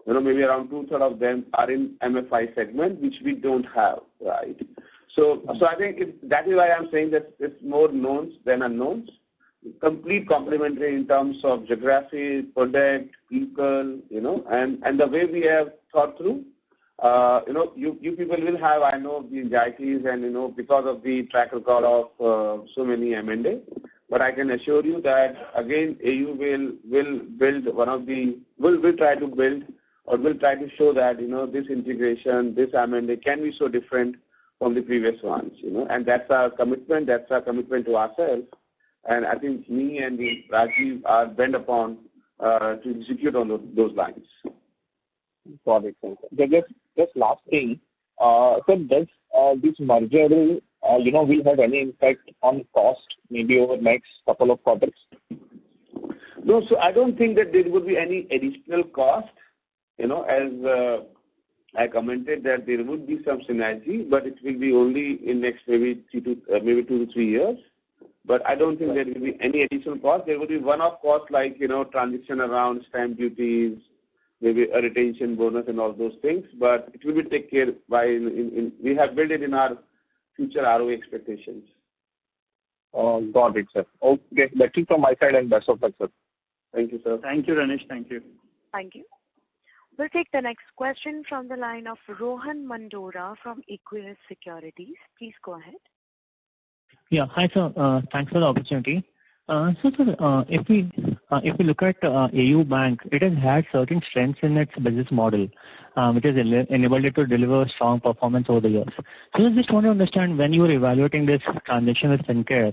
maybe around 2/3 of them are in MFI segment, which we don't have, right? So I think that is why I'm saying that it's more knowns than unknowns. Complete complementary in terms of geography, product, people, and the way we have thought through, you people will have, I know, the anxieties and, because of the track record of so many M&A. But I can assure you that, again, AU will build will try to build or will try to show that, this integration, this M&A can be so different from the previous ones, and that's our commitment. That's our commitment to ourselves. And I think me and Rajiv are bent upon to execute on those lines. Got it. Just last thing, so does this merger, will have any impact on cost maybe over the next couple of quarters? No, so I don't think that there would be any additional cost. As I commented that there would be some synergy, but it will be only in next maybe 2 to 3 years. But I don't think there will be any additional cost. There will be one-off cost like, transition around stamp duties, maybe a retention bonus and all those things. But it will be taken care by, we have built it in our future ROE expectations. Got it, sir. Okay, that's it from my side and best of luck, sir. Thank you, sir. Thank you, Ramesh. Thank you. Thank you. We'll take the next question from the line of Rohan Mandora from Equirus Securities. Please go ahead. Yeah, hi, sir. Thanks for the opportunity. So, sir, if we look at AU Bank, it has had certain strengths in its business model, which has enabled it to deliver strong performance over the years. So I just want to understand, when you were evaluating this transaction with FinCare,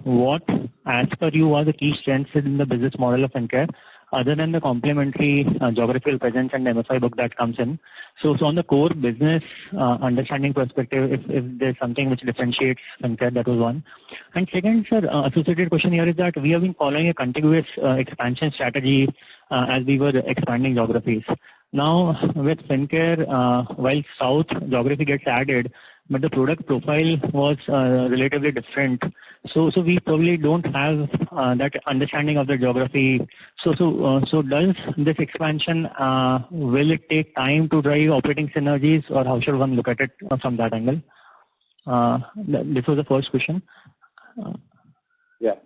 what, as per you, are the key strengths in the business model of FinCare? other than the complementary geographical presence and the MFI book that comes in. So on the core business understanding perspective, if there's something which differentiates Fincare, that was one. And second, sir, associated question here is that we have been following a contiguous expansion strategy as we were expanding geographies. Now, with Fincare, while South geography gets added, but the product profile was relatively different. So we probably don't have that understanding of the geography. So does this expansion, will it take time to drive operating synergies, or how should one look at it from that angle? This was the first question. Yeah.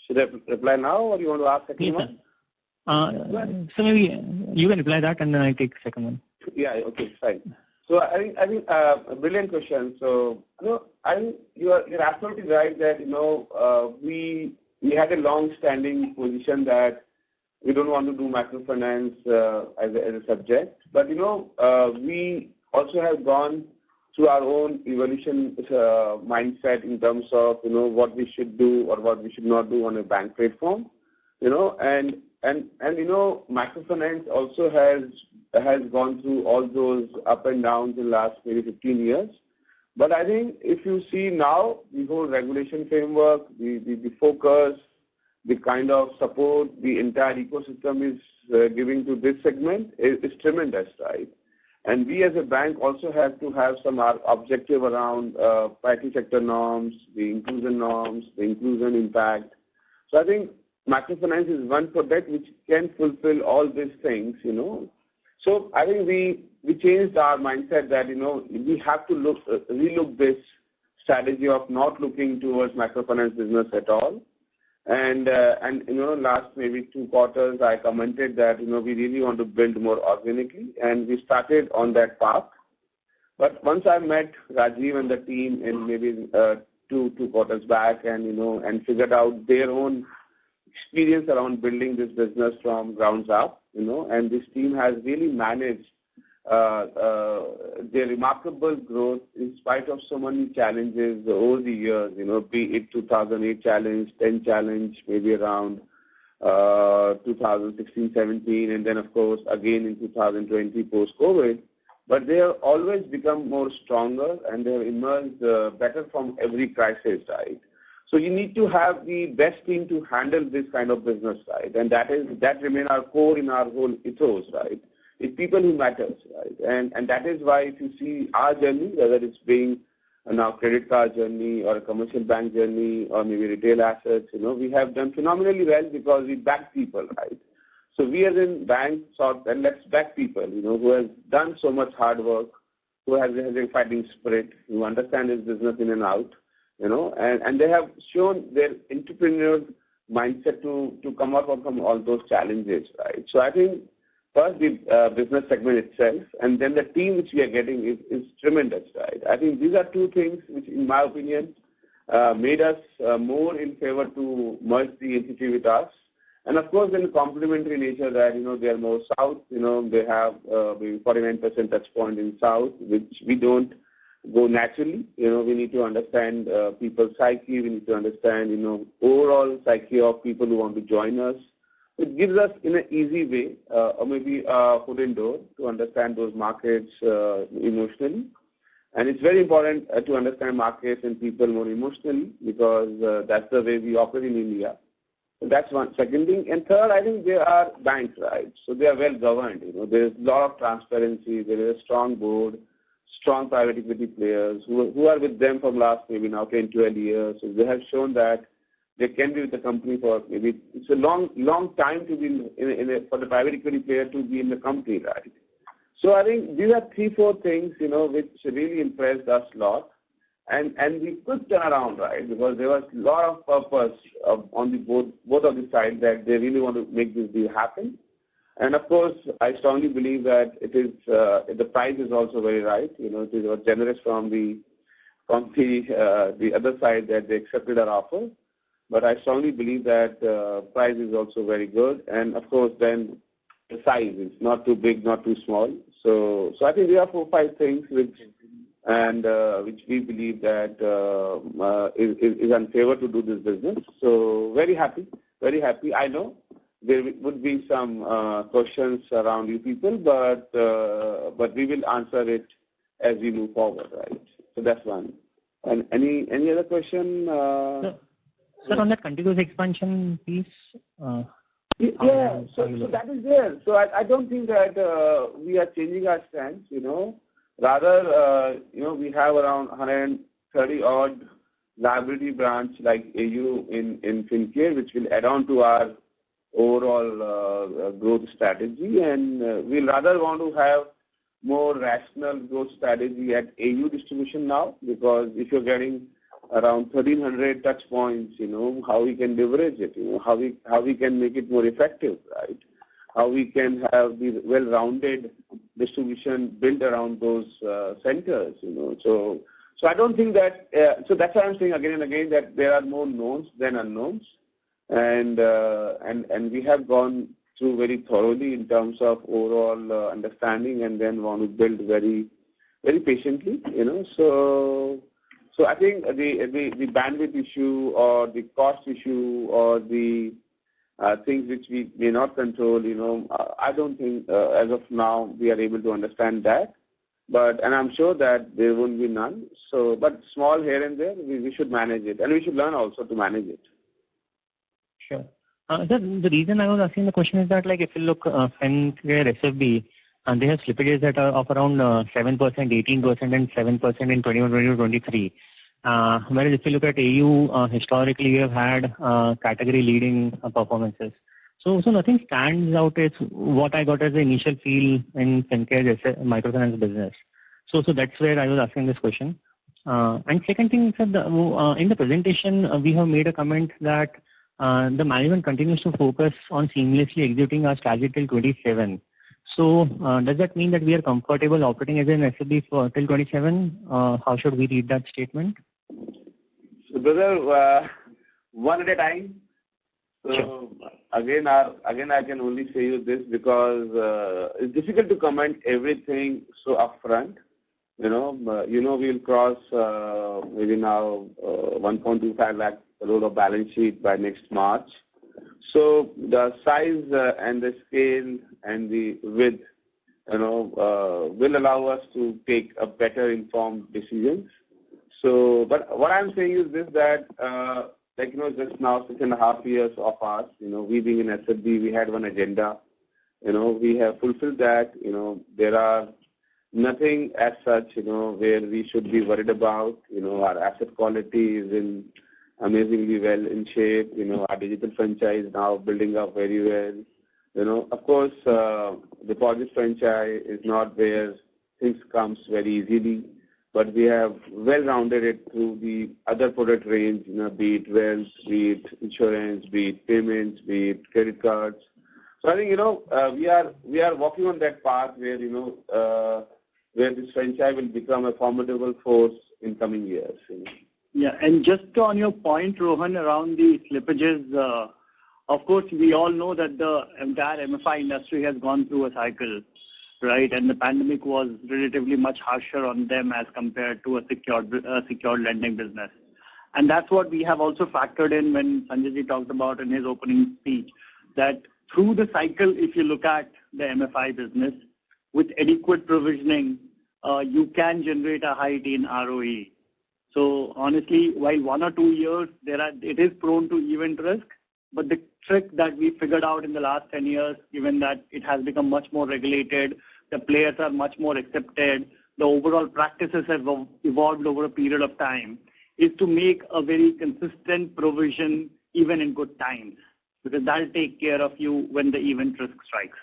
Should I reply now, or you want to ask second one? So maybe you can reply that, and then I take second one. Yeah. Okay. Fine. So I think a brilliant question. So I think you're absolutely right that we had a long-standing position that we don't want to do microfinance as a subject, but we also have gone through our own evolution mindset in terms of what we should do or what we should not do on a bank platform, and microfinance also has gone through all those up and downs in the last maybe 15 years. But I think if you see now, the whole regulation framework, the focus, the kind of support the entire ecosystem is giving to this segment is tremendous, right? And we as a bank also have to have some objective around priority sector norms, the inclusion impact. So I think microfinance is one product which can fulfill all these things, So I think we changed our mindset that, we have to relook this strategy of not looking towards microfinance business at all. And last maybe 2 quarters, I commented that, we really want to build more organically, and we started on that path. But once I met Rajiv and the team in maybe 2 quarters back and figured out their own experience around building this business from grounds up, and this team has really managed their remarkable growth in spite of so many challenges over the years, be it 2008 challenge, 10 challenge, maybe around 2016, 17, and then of course again in 2020 post-COVID. But they have always become more stronger, and they have emerged better from every crisis, right? So you need to have the best team to handle this kind of business, right? And that remains our core in our whole ethos, right? It's people who matters, right? And that is why if you see our journey, whether it's being now credit card journey or a commercial bank journey or maybe retail assets, we have done phenomenally well because we back people, right? So we as in bank thought, and let's back people, who has done so much hard work, who has a fighting spirit, who understand his business in and out, and they have shown their entrepreneurial mindset to come up from all those challenges, right? So I think first the business segment itself, and then the team which we are getting is tremendous, right? I think these are 2 things which, in my opinion, made us more in favor to merge the entity with us. And of course, in the complementary nature that, they are more south, they have maybe 49% touch point in south, which we don't go naturally. We need to understand people's psyche. We need to understand, overall psyche of people who want to join us. It gives us in an easy way, or maybe a foot in door to understand those markets emotionally. And it's very important to understand markets and people more emotionally because that's the way we operate in India. So that's one. Second thing. And third, I think they are banks, right? So they are well governed. There's a lot of transparency. There is a strong board, strong private equity players who are with them for last maybe now 10, 12 years. So they have shown that they can be with the company for maybe, it's a long time to be for the private equity player to be in the company, right? So I think these are 3, 4 things, which really impressed us a lot. And we could turn around, right? Because there was a lot of purpose on the both of the sides that they really want to make this deal happen. And of course, I strongly believe that it is the price is also very right. It was generous from the other side that they accepted our offer. But I strongly believe that price is also very good. And of course, then the size is not too big, not too small. So I think there are 4, 5 things which we believe that is in favor to do this business. So very happy, very happy. I know there would be some questions around you people, but we will answer it as we move forward, right? So that's one. And any other question? Sir, on that contiguous expansion piece. So that is there. So I don't think that we are changing our stance. Rather, we have around 130 odd liability branch like AU in FinCare, which will add on to our overall growth strategy, and we'll rather want to have more rational growth strategy at AU distribution now, because if you're getting around 1,300 touch points, how we can leverage it, how we can make it more effective, right? How we can have the well-rounded distribution built around those centers, So I don't think that. So that's why I'm saying again and again that there are more knowns than unknowns, and we have gone through very thoroughly in terms of overall understanding, and then want to build very, very patiently, So I think the bandwidth issue or the cost issue or the things which we may not control, I don't think as of now we are able to understand that. And I'm sure that there won't be none. So, but small here and there, we should manage it, and we should learn also to manage it. Sure. Sir, the reason I was asking the question is that, like, if you look FinCare SFB, and they have slippages that are of around 7%, 18%, and 7% in 21-23. Whereas if you look at AU, historically we have had category leading performances. So nothing stands out. It's what I got as the initial feel in FinCare microfinance business. So that's where I was asking this question. And second thing, sir, in the presentation we have made a comment that the management continues to focus on seamlessly executing our strategy till 27. So does that mean that we are comfortable operating as an SFB for till 27? How should we read that statement? So brother, one at a time. So again, I can only say you this because it's difficult to comment everything so upfront. We'll cross maybe now 1.25 lakh crore of balance sheet by next March. So the size and the scale and the width, will allow us to take a better informed decisions. So, but what I'm saying is this, that just now 6.5 years of us, we being in SFB, we had one agenda. We have fulfilled that. There are nothing as such, where we should be worried about. Our asset quality is in amazingly well in shape. Our digital franchise now building up very well. Of course, deposit franchise is not where things comes very easily, but we have well-rounded it through the other product range, be it wealth, be it insurance, be it payments, be it credit cards. So I think, we are walking on that path where, where this franchise will become a formidable force in coming years. Yeah, and just on your point, Rohan, around the slippages, of course, we all know that the entire MFI industry has gone through a cycle, right? And the pandemic was relatively much harsher on them as compared to a secured lending business. And that's what we have also factored in when Sanjay talked about in his opening speech, that through the cycle, if you look at the MFI business, with adequate provisioning, you can generate a high teen ROE. So honestly, while 1 or 2 years, it is prone to event risk, but the trick that we figured out in the last 10 years, given that it has become much more regulated, the players are much more accepted, the overall practices have evolved over a period of time, is to make a very consistent provision even in good times, because that will take care of you when the event risk strikes.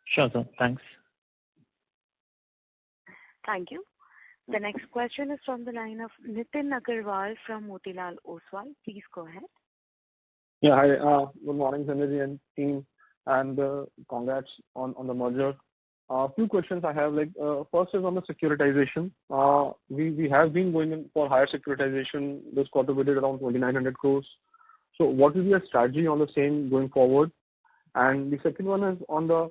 Sure, sir. Thanks. Thank you. The next question is from the line of Nitin Agarwal from Motilal Oswal. Please go ahead. Yeah, hi. Good morning, Sanjay and team, and congrats on the merger. A few questions I have. First is on the securitization. We have been going in for higher securitization. This quarter we did around 2,900 crores. So what is your strategy on the same going forward? And the second one is on the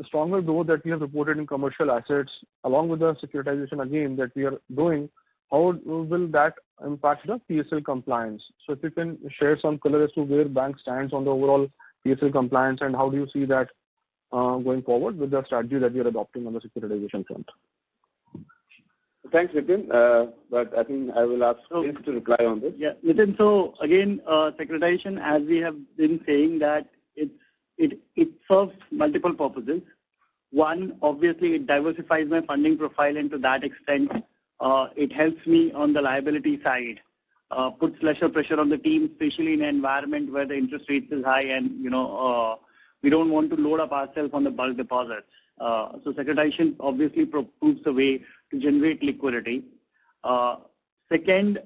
stronger growth that we have reported in commercial assets, along with the securitization again that we are doing. how will that impact the PSL compliance? So if you can share some color as to where bank stands on the overall PSL compliance and how do you see that going forward with the strategy that we are adopting on the securitization front? Thanks, Nitin. But I think I will ask Prince to reply on this. Yeah, Nitin. So again, securitization, as we have been saying, that it serves multiple purposes. One, obviously, it diversifies my funding profile, and to that extent, it helps me on the liability side, puts lesser pressure on the team, especially in an environment where the interest rates is high, and we don't want to load up ourselves on the bulk deposits. So securitization obviously proves the way to generate liquidity. Second,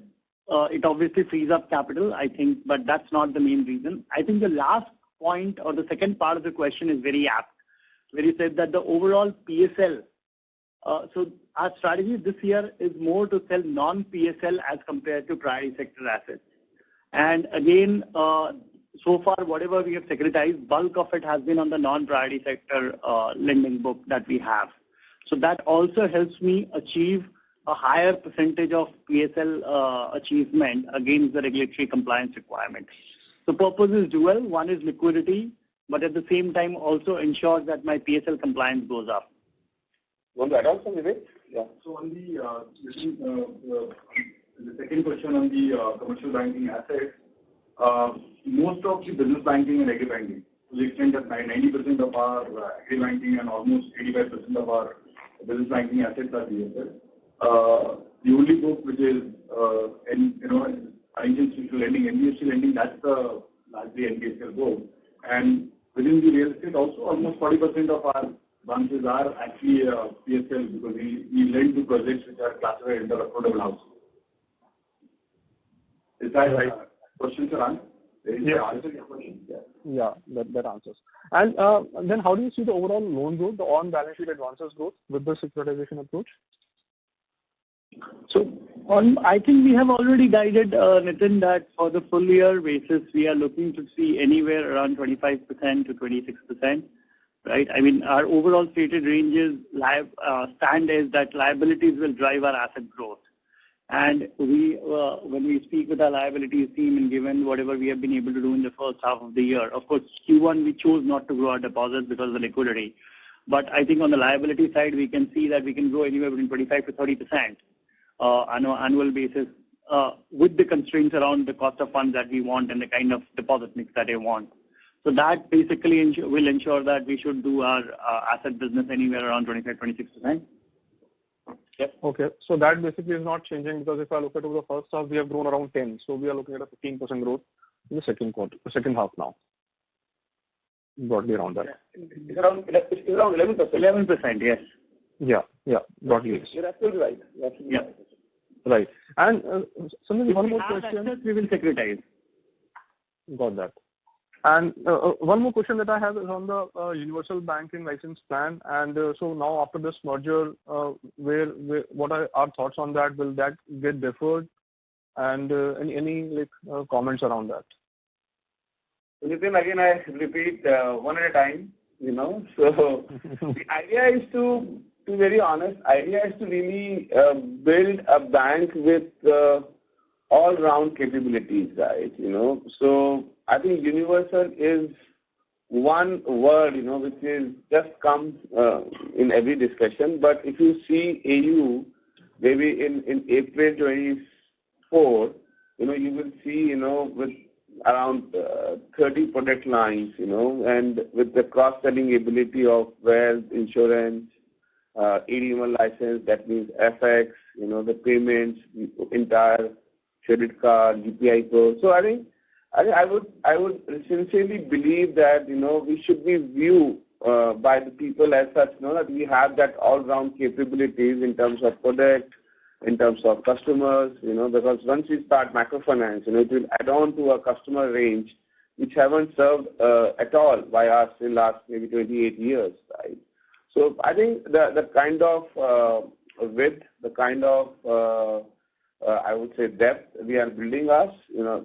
it obviously frees up capital, I think, but that's not the main reason. I think the last point or the second part of the question is very apt, where you said that the overall PSL. So our strategy this year is more to sell non-PSL as compared to priority sector assets. And again, so far, whatever we have securitized, bulk of it has been on the non-priority sector lending book that we have. So that also helps me achieve a higher percentage of PSL achievement against the regulatory compliance requirements. The purpose is dual. One is liquidity, but at the same time also ensures that my PSL compliance goes up. Want to add on something, Vivek? Yeah. So on the second question on the commercial banking assets, most of the business banking and agri banking, to the extent that 90% of our agri banking and almost 85% of our business banking assets are PSL. The only book which is institutional lending, NBFC lending, that's the largely NPSL book. And within the real estate also, almost 40% of our branches are actually PSL because we lend to projects which are classified under affordable housing. Is that right? Question, sir? Yeah. Yeah, that answers. And then how do you see the overall loan growth, the on-balance sheet advances growth with the securitization approach? So I think we have already guided, Nitin, that for the full year basis, we are looking to see anywhere around 25% to 26%. Right? I mean, our overall stated ranges stand is that liabilities will drive our asset growth. And when we speak with our liabilities team and given whatever we have been able to do in the first half of the year, of course, Q1 we chose not to grow our deposits because of the liquidity. But I think on the liability side, we can see that we can grow anywhere between 25 to 30% on an annual basis with the constraints around the cost of funds that we want and the kind of deposit mix that I want. So that basically will ensure that we should do our asset business anywhere around 25-26%. Yep. Okay. So that basically is not changing because if I look at over the first half, we have grown around 10. So we are looking at a 15% growth in the second half now. Broadly around that. It's around 11%. 11%, yes. Yeah. Broadly. You're absolutely right. Yeah. Right. And Sanjay, one more question. Assets, we will securitize. Got that. And one more question that I have is on the universal banking license plan. And so now after this merger, what are our thoughts on that? Will that get deferred? And any comments around that? Nitin, again, I repeat one at a time. So the idea is to be very honest. Idea is to really build a bank with all-round capabilities, right? So I think universal is one word, which is just comes in every discussion. But if you see AU, maybe in April 24, you will see, with around 30 product lines, and with the cross-selling ability of wealth, insurance, ADML license, that means FX, the payments, the entire credit card, UPI code. So I think I would sincerely believe that we should be viewed by the people as such, that we have that all-round capabilities in terms of product, in terms of customers, because once we start microfinance, it will add on to a customer range which haven't served at all by us in last maybe 28 years, right? So I think the kind of width, the kind of I would say depth we are building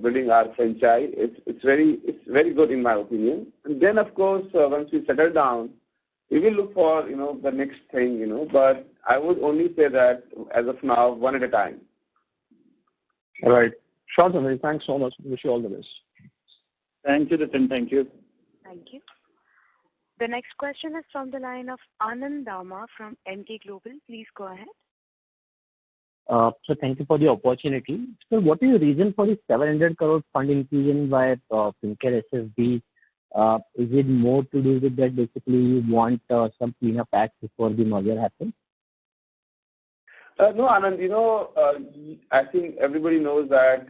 building our franchise. It's very good in my opinion. And then of course once we settle down, we will look for the next thing. But I would only say that as of now, one at a time. All right. Sure, Sanjay. Thanks so much. Wish you all the best. Thank you, Nitin. Thank you. Thank you. The next question is from the line of Anand Dama from MK Global. Please go ahead. So thank you for the opportunity. So what is the reason for the 700 crore fund infusion by Fincare SFB? Is it more to do with that basically you want some cleanup act before the merger happens? No, Anand, I think everybody knows that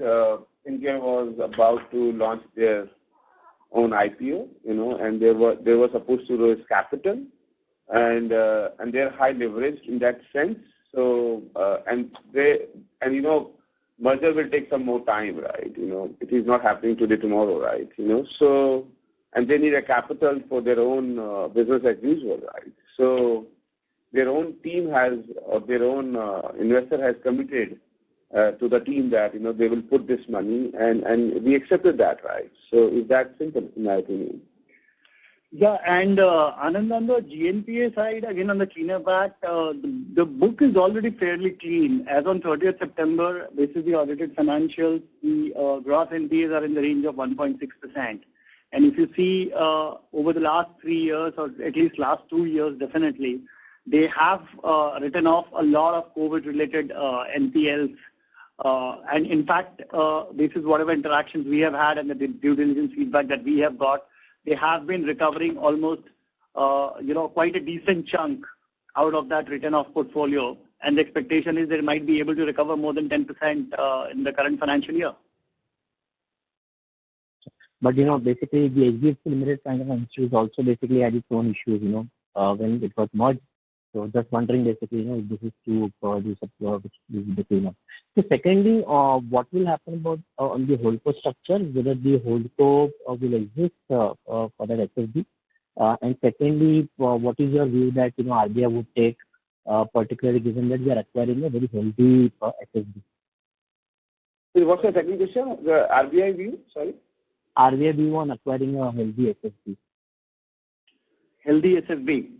Fincare was about to launch their own IPO, and they were supposed to raise capital, and they're high leverage in that sense. So merger will take some more time, right? It is not happening today, tomorrow, right? So and they need a capital for their own business as usual, right? So their own team their own investor has committed to the team that they will put this money, and we accepted that, right? So it's that simple, in my opinion. Yeah, and Anand, on the GNPA side, again on the cleanup act, the book is already fairly clean. As on 30th September, this is the audited financials. The gross NPAs are in the range of 1.6%. And if you see over the last 3 years, or at least last 2 years, definitely, they have written off a lot of COVID-related NPLs. And in fact, this is whatever interactions we have had and the due diligence feedback that we have got, they have been recovering almost, quite a decent chunk out of that written off portfolio. And the expectation is they might be able to recover more than 10% in the current financial year. But, basically the HDFC Limited kind of institute also basically had its own issues, when it was merged. So just wondering basically, if this is to do the cleanup. So secondly, what will happen about on the holdco structure, whether the holdco will exist for that SFB? And secondly, what is your view that, RBI would take, particularly given that we are acquiring a very healthy SFB? What's the second question? The RBI view, sorry? RBI view on acquiring a healthy SFB. Healthy SFB.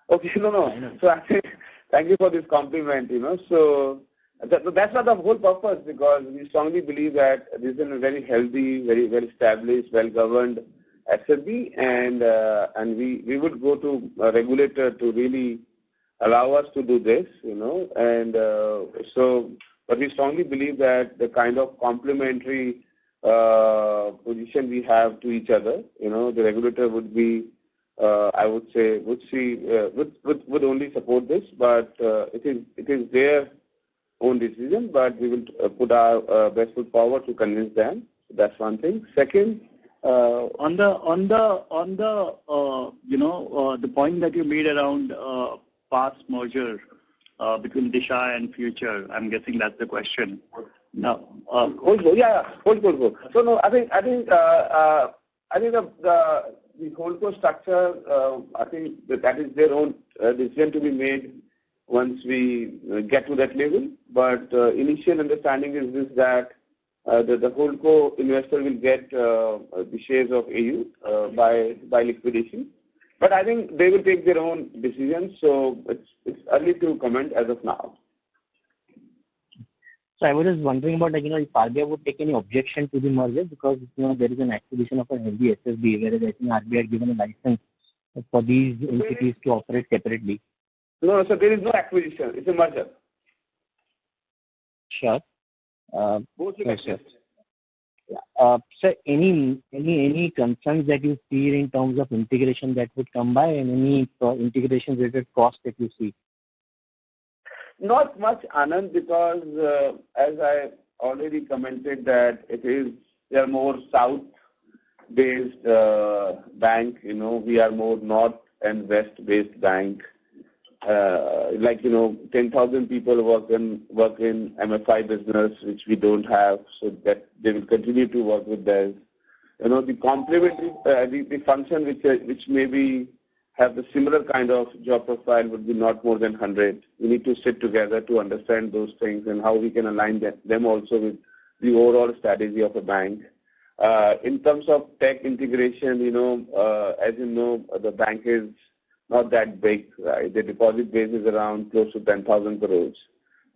Okay, no. So I think, thank you for this compliment, So that's not the whole purpose, because we strongly believe that this is a very healthy, very well established, well governed SFB, and we would go to a regulator to really allow us to do this, but we strongly believe that the kind of complementary position we have to each other, the regulator would be, I would say, would only support this, but it is their own decision. But we will put our best foot forward to convince them. That's one thing. Second, on the point that you made around past merger between Disha and Future, I'm guessing that's the question. No. Holdco. So no, I think the holdco structure, I think that is their own decision to be made once we get to that level. But initial understanding is this, that the holdco investor will get the shares of AU by liquidation. But I think they will take their own decisions, so it's early to comment as of now. So I was just wondering about, if RBI would take any objection to the merger, because, there is an acquisition of a healthy SFB, whereas I think RBI had given a license for these entities to operate separately. No, so there is no acquisition. It's a merger. Sure. Both sure. Yeah. So any concerns that you see in terms of integration that would come by, and any integration related cost that you see? Not much, Anand, because as I already commented that they are more south-based bank. We are more north and west-based bank. 10,000 people work in MFI business, which we don't have, so that they will continue to work with us. The complementary, the function which maybe have the similar kind of job profile would be not more than 100. We need to sit together to understand those things and how we can align them also with the overall strategy of a bank. In terms of tech integration, as you know, the bank is not that big, right? The deposit base is around close to 10,000 crores.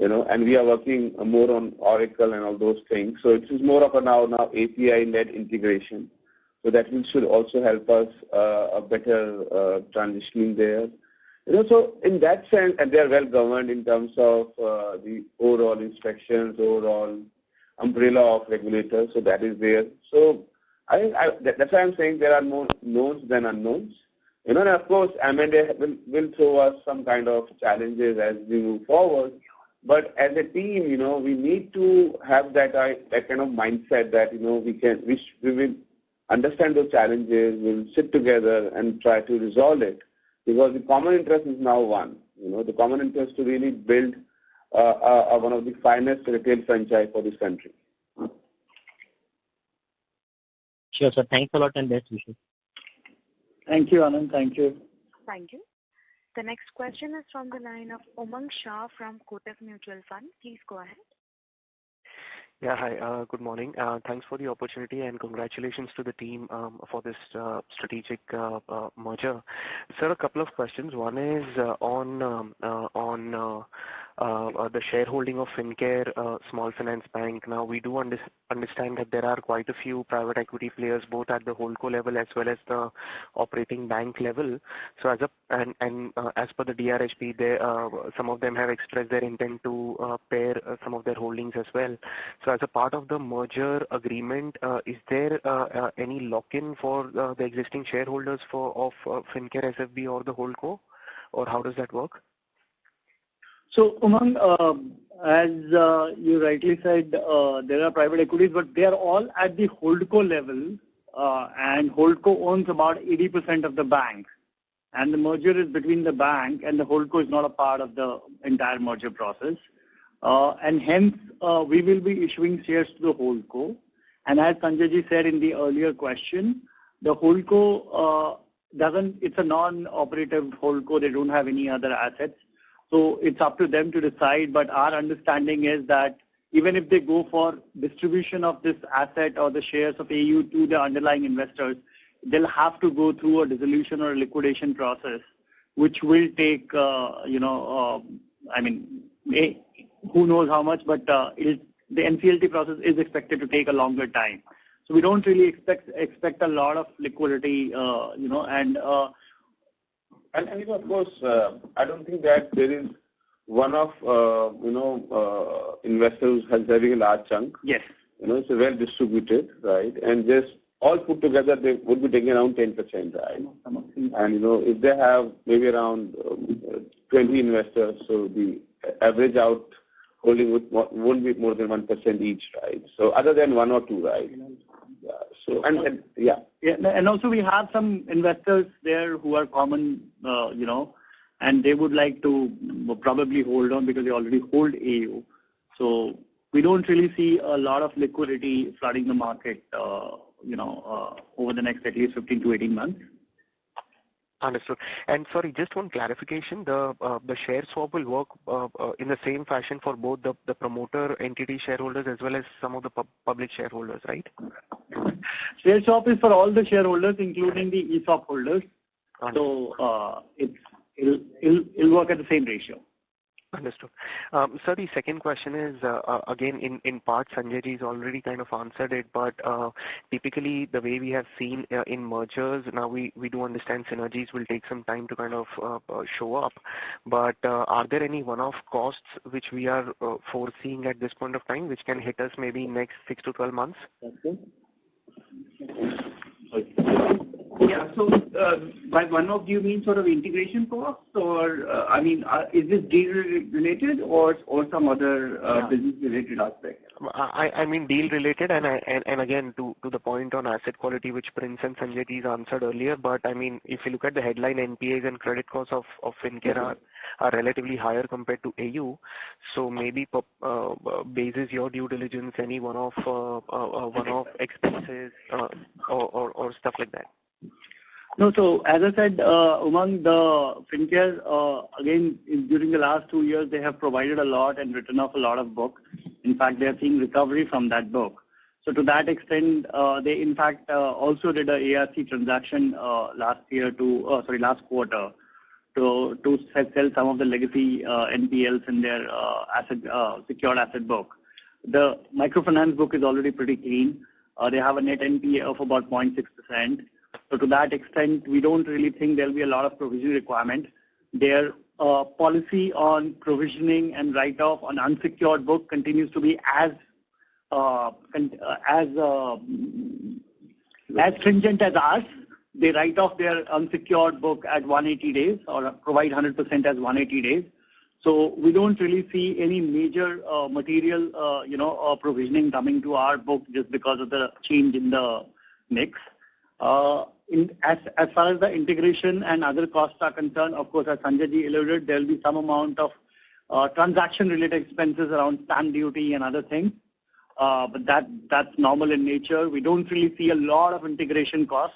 and we are working more on Oracle and all those things. So it is more of a now API-led integration. So that should also help us a better transitioning there. So in that sense, and they are well governed in terms of the overall inspections, overall umbrella of regulators. So that is there. So that's why I'm saying there are more knowns than unknowns. And of course, M&A will throw us some kind of challenges as we move forward. But as a team, we need to have that kind of mindset that we will understand those challenges, we'll sit together and try to resolve it, because the common interest is now one. The common interest to really build one of the finest retail franchise for this country. Sure, sir. Thanks a lot and best wishes. Thank you, Anand. Thank you. Thank you. The next question is from the line of Umang Shah from Kotak Mutual Fund. Please go ahead. Yeah, hi. Good morning. Thanks for the opportunity and congratulations to the team for this strategic merger. Sir, a couple of questions. One is on the shareholding of Fincare Small Finance Bank. Now, we do understand that there are quite a few private equity players, both at the holdco level as well as the operating bank level. So as per the DRHP, some of them have expressed their intent to pair some of their holdings as well. So as a part of the merger agreement, is there any lock-in for the existing shareholders of Fincare SFB or the holdco, or how does that work? So, Umang, as you rightly said, there are private equities, but they are all at the holdco level, and holdco owns about 80% of the bank. And the merger is between the bank, and the holdco is not a part of the entire merger process. And hence, we will be issuing shares to the holdco. And as Sanjay ji said in the earlier question, the holdco it's a non-operative holdco. They don't have any other assets. So it's up to them to decide, but our understanding is that even if they go for distribution of this asset or the shares of AU to the underlying investors, they'll have to go through a dissolution or a liquidation process, which will take, who knows how much, but the NCLT process is expected to take a longer time. So we don't really expect a lot of liquidity, And of course, I don't think that there is one of investors has having a large chunk. Yes. It's well distributed, right? And just all put together, they would be taking around 10%, right? And if they have maybe around 20 investors, so the average out holding won't be more than 1% each, right? So other than one or two, right? Yeah. So and also we have some investors there who are common, and they would like to probably hold on because they already hold AU. So we don't really see a lot of liquidity flooding the market, over the next at least 15 to 18 months. Understood. And sorry, just one clarification. The share swap will work in the same fashion for both the promoter entity shareholders as well as some of the public shareholders, right? Share swap is for all the shareholders, including the ESOP holders. Understood. So it'll work at the same ratio. Understood. Sir, the second question is, again, in part, Sanjay ji has already kind of answered it, but typically the way we have seen in mergers, now we do understand synergies will take some time to kind of show up, but are there any one-off costs which we are foreseeing at this point of time, which can hit us maybe next 6 to 12 months? Yeah, so by one-off, do you mean sort of integration costs, or is this deal related or some other business related aspect? I mean deal related, and again to the point on asset quality which Prince and Sanjay ji answered earlier. But I mean, if you look at the headline NPAs and credit costs of Fincare are relatively higher compared to AU, so maybe basis your due diligence, any one-off expenses or stuff like that. No, so as I said, Umang, the Fincare, again, during the last 2 years, they have provided a lot and written off a lot of book. In fact, they are seeing recovery from that book. So to that extent, they in fact also did a ARC transaction last quarter to sell some of the legacy NPLs in their secured asset book. The microfinance book is already pretty clean. They have a net NPA of about 0.6%. So to that extent, we don't really think there'll be a lot of provisioning requirement. Their policy on provisioning and write-off on unsecured book continues to be as stringent as ours. They write off their unsecured book at 180 days or provide 100% as 180 days. So we don't really see any major material, provisioning coming to our book just because of the change in the mix. As far as the integration and other costs are concerned, of course, as Sanjay ji alluded, there will be some amount of transaction-related expenses around stamp duty and other things. But that's normal in nature. We don't really see a lot of integration cost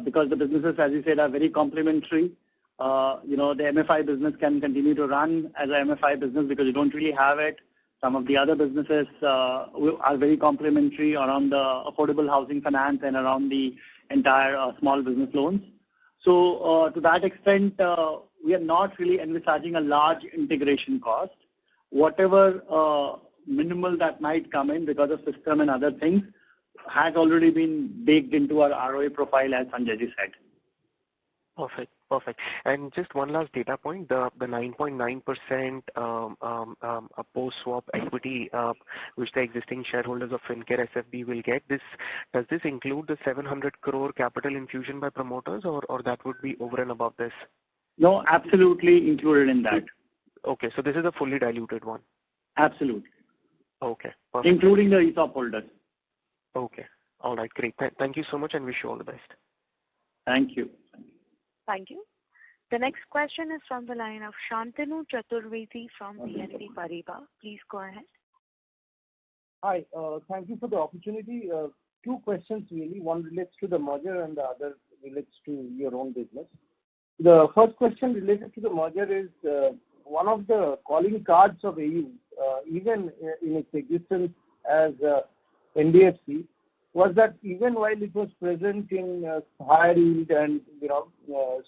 because the businesses, as you said, are very complementary. The MFI business can continue to run as a MFI business because you don't really have it. Some of the other businesses are very complementary around the affordable housing finance and around the entire small business loans. So to that extent, we are not really envisaging a large integration cost. Whatever minimal that might come in because of system and other things has already been baked into our ROA profile, as Sanjay ji said. Perfect. And just one last data point, the 9.9% post-swap equity which the existing shareholders of Fincare SFB will get, does this include the 700 crore capital infusion by promoters or that would be over and above this? No, absolutely included in that. Okay, so this is a fully diluted one? Absolutely. Okay, perfect. Including the ESOP holders. Okay, all right, great. Thank you so much and wish you all the best. Thank you. Thank you. The next question is from the line of Shantanu Chaturvedi from BNP Paribas. Please go ahead. Hi, thank you for the opportunity. Two questions really. One relates to the merger and the other relates to your own business. The first question related to the merger is one of the calling cards of AU, even in its existence as NBFC, was that even while it was present in higher yield and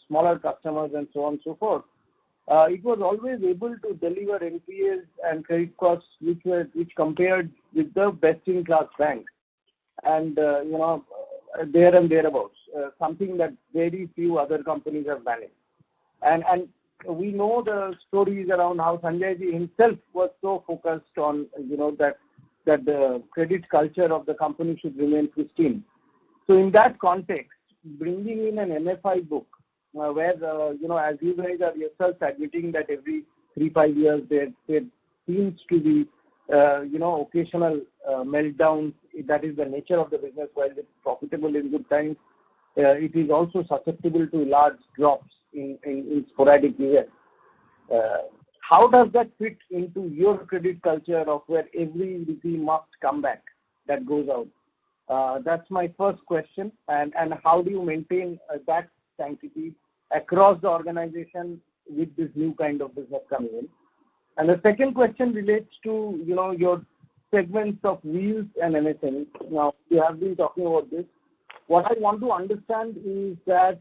smaller customers and so on and so forth, it was always able to deliver NPAs and credit costs which compared with the best-in-class banks, and there and thereabouts, something that very few other companies have managed. And we know the stories around how Sanjay ji himself was so focused on that the credit culture of the company should remain pristine. So in that context, bringing in an MFI book, where, as you guys are yourselves admitting that every 3-5 years there seems to be, occasional meltdowns. That is the nature of the business. While it's profitable in good times, it is also susceptible to large drops in sporadic years. How does that fit into your credit culture of where every rupee must come back that goes out? That's my first question. And how do you maintain that sanctity across the organization with this new kind of business coming in? And the second question relates to, your segments of wheels and MSME. Now, we have been talking about this. What I want to understand is that,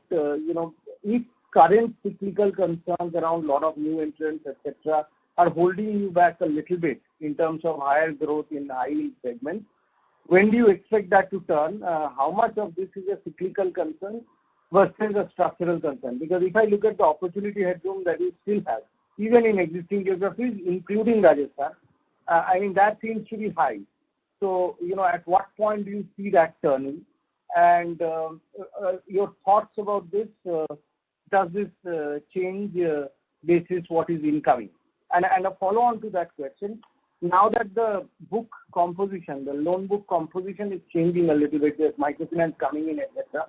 if current cyclical concerns around a lot of new entrants, etc., are holding you back a little bit in terms of higher growth in the high-yield segment, when do you expect that to turn? How much of this is a cyclical concern versus a structural concern? Because if I look at the opportunity headroom that you still have, even in existing geographies, including Rajasthan, that seems to be high. So, at what point do you see that turning? And your thoughts about this, does this change basis what is incoming? And a follow-on to that question, now that the book composition, the loan book composition is changing a little bit, there's microfinance coming in, etc.,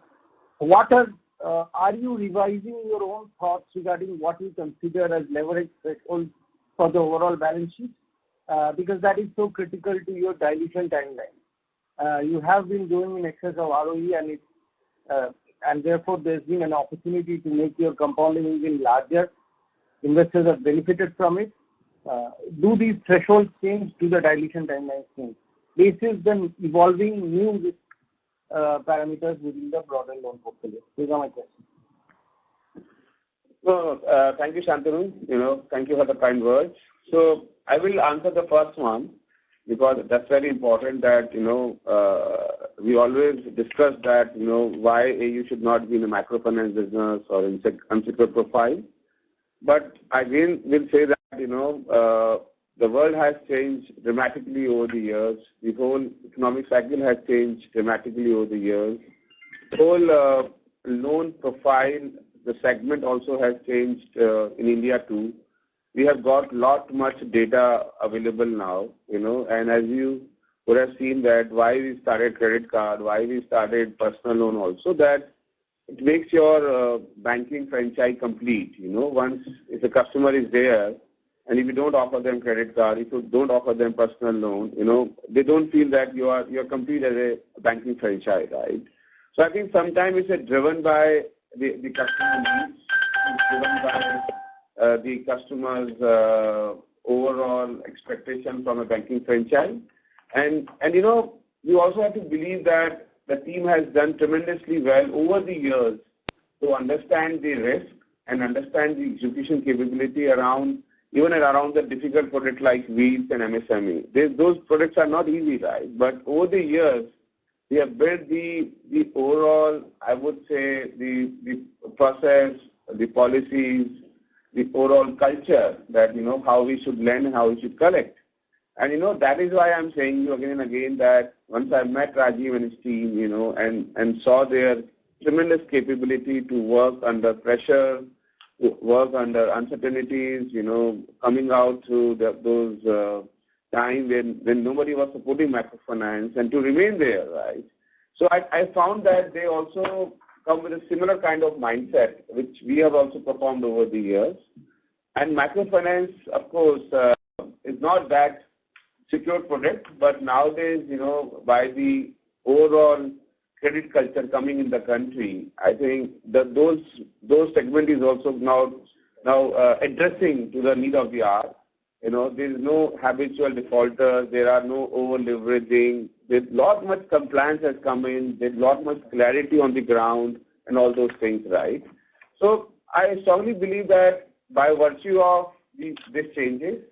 what are you revising your own thoughts regarding what you consider as leverage threshold for the overall balance sheet? Because that is so critical to your dilution timeline. You have been going in excess of ROE and therefore there's been an opportunity to make your compounding engine larger. Investors have benefited from it. Do these thresholds change? Do the dilution timelines change? This is the evolving new risk parameters within the broader loan portfolio. These are my questions. No, thank you, Shantanu. Thank you for the kind words. So I will answer the first one because that's very important that, we always discuss that, why AU should not be in a microfinance business or in unsecured profile. But again, will say that, the world has changed dramatically over the years. The whole economic cycle has changed dramatically over the years. The whole loan profile, the segment also has changed in India too. We have got much data available now, and as you would have seen that why we started credit card, why we started personal loan also, that it makes your banking franchise complete. Once if a customer is there, and if you don't offer them credit card, if you don't offer them personal loan, they don't feel that you're complete as a banking franchise, right? So I think sometimes it's driven by the customer needs, it's driven by the customer's overall expectation from a banking franchise. And you also have to believe that the team has done tremendously well over the years to understand the risk and understand the execution capability around the difficult products like Wheels and MSME. Those products are not easy, right? But over the years, we have built the overall, I would say, the process, the policies, the overall culture that, how we should lend and how we should collect. And, that is why I'm saying you again and again that once I met Rajiv and his team, and saw their tremendous capability to work under pressure, to work under uncertainties, coming out through those time when nobody was supporting microfinance and to remain there, right? So I found that they also come with a similar kind of mindset, which we have also performed over the years. And microfinance, of course, is not that secured product, but nowadays, by the overall credit culture coming in the country, I think that those segment is also now addressing to the need of the hour. There is no habitual defaulter. There are no over leveraging. There's much compliance has come in. There's much clarity on the ground and all those things, right? So I strongly believe that by virtue of these changes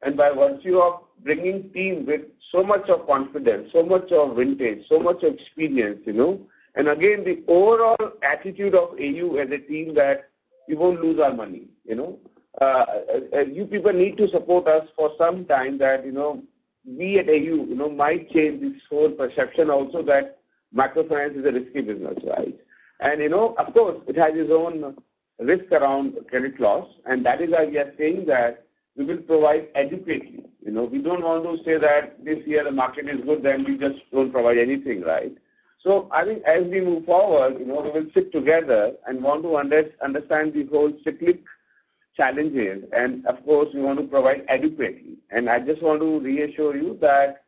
and by virtue of bringing team with so much of confidence, so much of vintage, so much of experience, and again the overall attitude of AU as a team that we won't lose our money, you people need to support us for some time that, we at AU, might change this whole perception also that microfinance is a risky business, right? And, of course, it has its own risk around credit loss, and that is why we are saying that we will provide adequately. We don't want to say that this year the market is good, then we just don't provide anything, right? So I think as we move forward, we will sit together and want to understand the whole cyclic challenges, and of course we want to provide adequately. And I just want to reassure you that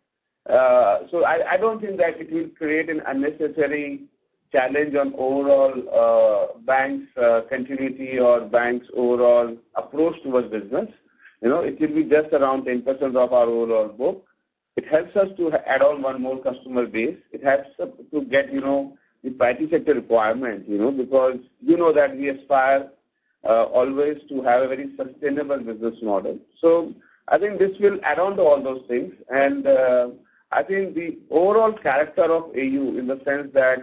so I don't think that it will create an unnecessary challenge on overall banks' continuity or banks' overall approach towards business. It will be just around 10% of our overall book. It helps us to add on one more customer base. It helps us to get, the priority sector requirement, because that we aspire always to have a very sustainable business model. So I think this will add on to all those things. And I think the overall character of AU in the sense that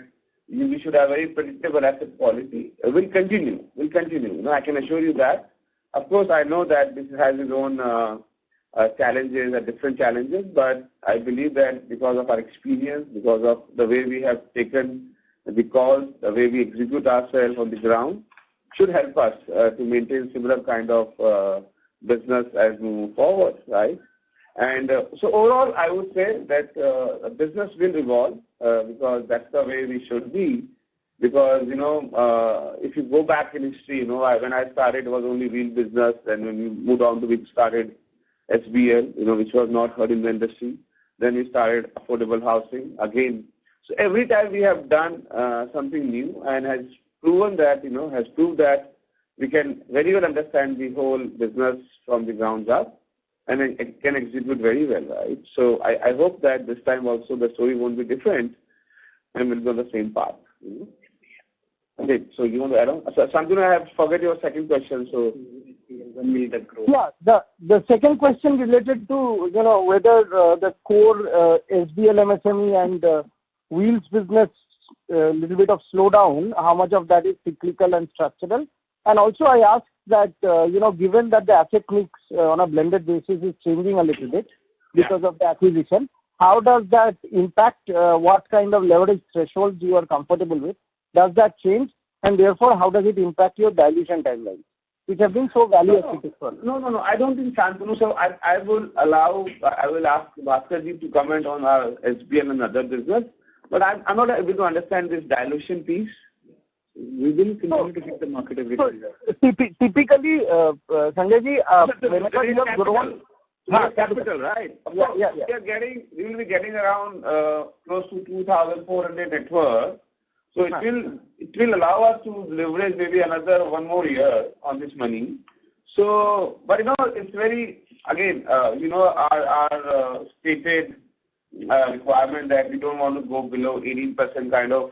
we should have very predictable asset quality will continue. I can assure you that. Of course, I know that this has its own challenges and different challenges, but I believe that because of our experience, because of the way we have taken the calls, the way we execute ourselves on the ground, should help us to maintain similar kind of business as we move forward, right? And so overall, I would say that business will evolve because that's the way we should be. Because, if you go back in history, when I started, it was only wheel business. Then when we moved on to, we started SBL, which was not heard in the industry. Then we started affordable housing again. So every time we have done something new and has proven that, has proved that we can very well understand the whole business from the ground up and it can execute very well, right? So I hope that this time also the story won't be different and we'll be on the same path. Okay, so you want to add on? So, Shantanu, I have forgot your second question, so when will that grow? Yeah, the second question related to, whether the core SBL, MSME and wheels business little bit of slowdown, how much of that is cyclical and structural? And also I asked that, given that the asset mix on a blended basis is changing a little bit because of the acquisition, how does that impact what kind of leverage thresholds you are comfortable with? Does that change? And therefore, how does it impact your dilution timelines, which have been so value accretive for you? No. I don't think, Shantanu. So I will ask Bhaskar to comment on our SBL and other business, but I'm not able to understand this dilution piece. We will continue to hit the market every time. Typically, Sanjay ji, whenever you have grown... Capital, right? Yeah. We will be getting around close to 2,400 net worth. So it will allow us to leverage maybe another one more year on this money. So, but it's very, again, our stated requirement that we don't want to go below 18% kind of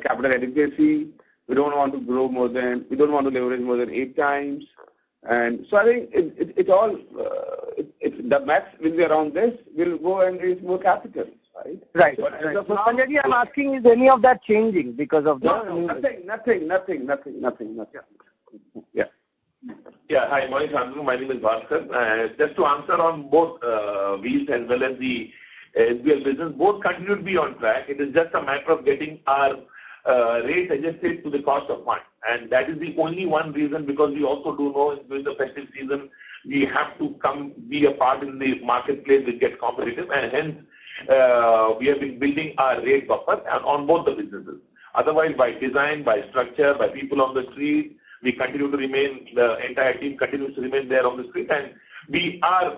capital adequacy. We don't want to leverage more than 8 times. And so I think it's all, the max will be around this. We'll go and raise more capital, right? Right. So Sanjay ji, I'm asking, is any of that changing because of the... No, nothing. Yeah. Yeah, hi, morning, Shantanu. My name is Bhaskar. Just to answer on both wheels as well as the SBL business, both continue to be on track. It is just a matter of getting our rate adjusted to the cost of fund. And that is the only one reason, because we also do know during the festive season, we have to come be a part in the marketplace which gets competitive, and hence we have been building our rate buffer on both the businesses. Otherwise, by design, by structure, by people on the street, we continue to remain, the entire team continues to remain there on the street, and we are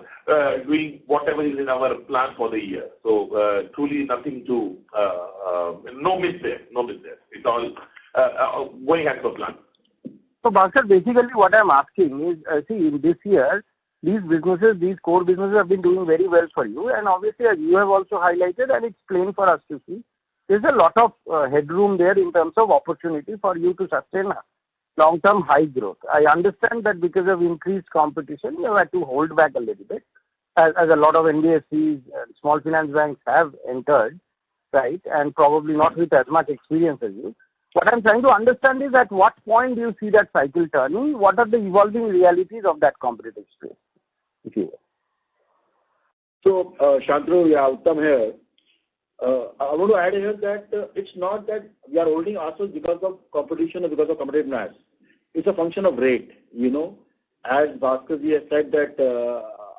doing whatever is in our plan for the year. So truly nothing to, no miss there. It's all going as per plan. So Bhaskar, basically what I'm asking is, see, in this year, these core businesses have been doing very well for you, and obviously as you have also highlighted, and it's plain for us to see, there's a lot of headroom there in terms of opportunity for you to sustain long-term high growth. I understand that because of increased competition, you have had to hold back a little bit, as a lot of NBFCs, small finance banks have entered, right, and probably not with as much experience as you. What I'm trying to understand is, at what point do you see that cycle turning? What are the evolving realities of that competitive space, if you will? So, Shantanu, Uttam here. I want to add here that it's not that we are holding ourselves because of competition or because of competitiveness. It's a function of rate, As Bhaskar ji has said that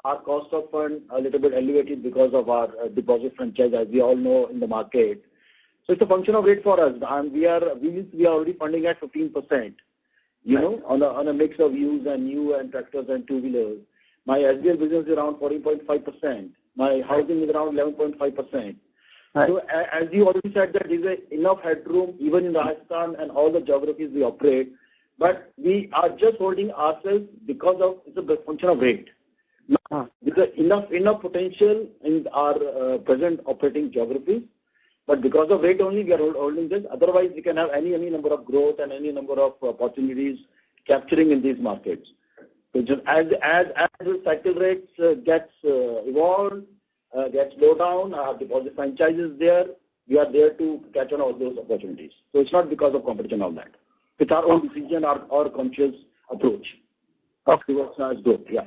our cost of fund a little bit elevated because of our deposit franchise, as we all know in the market. So it's a function of rate for us. And we are already funding at 15%, on a mix of used and new and tractors and two-wheelers. My SBL business is around 14.5%. My housing is around 11.5%. Right. So as you already said, that there is enough headroom even in Rajasthan and all the geographies we operate, but we are just holding ourselves because of it's a function of rate. There's enough potential in our present operating geographies, but because of rate only we are holding this. Otherwise, we can have any number of growth and any number of opportunities capturing in these markets. So just as the cycle rates gets evolved, gets slowed down, our deposit franchise is there, we are there to catch on all those opportunities. So it's not because of competition all that. It's our own decision, our conscious approach towards our growth. Yeah.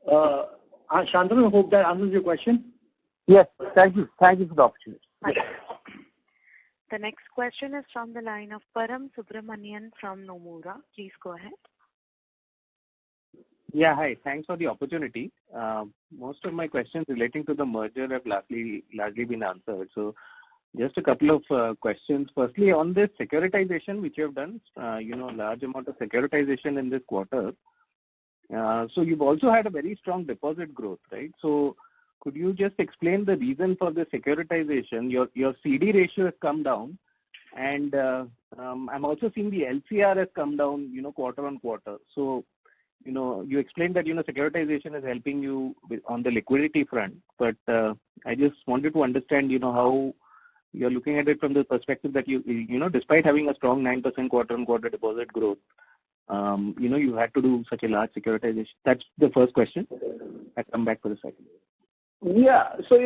Shantanu, I hope that answers your question. Yes, thank you. Thank you for the opportunity. The next question is from the line of Param Subramanian from Nomura. Please go ahead. Yeah, hi. Thanks for the opportunity. Most of my questions relating to the merger have largely been answered. So just a couple of questions. Firstly, on this securitization which you have done, large amount of securitization in this quarter. So you've also had a very strong deposit growth, right? So could you just explain the reason for the securitization? Your CD ratio has come down, and I'm also seeing the LCR has come down, quarter on quarter. So you explained that, securitization is helping you on the liquidity front, but I just wanted to understand, how you're looking at it from the perspective that despite having a strong 9% quarter-on-quarter deposit growth, you had to do such a large securitization. That's the first question. I'll come back for the second. Yeah. So,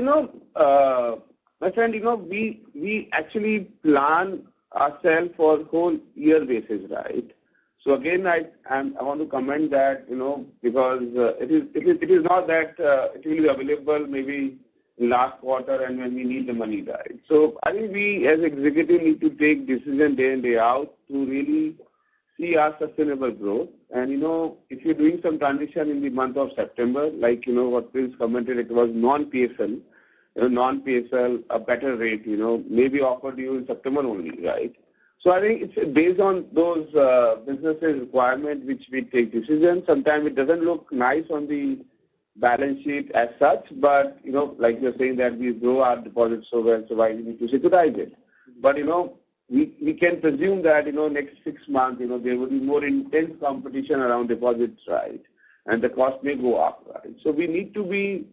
my friend, we actually plan ourselves for whole year basis, right? So again, I want to comment that, because it is not that it will be available maybe last quarter and when we need the money, right? So I think we as executive need to take decision day in, day out to really see our sustainable growth. And, if you're doing some transition in the month of September, like, what Prince commented, it was non-PSL, non-PSL, a better rate, maybe offered you in September only, right? So I think it's based on those businesses' requirements which we take decisions. Sometimes it doesn't look nice on the balance sheet as such, but, like you're saying that we grow our deposits so well, so why we need to securitize it. But, we can presume that, next 6 months, there will be more intense competition around deposits, right? And the cost may go up, right? So we need to be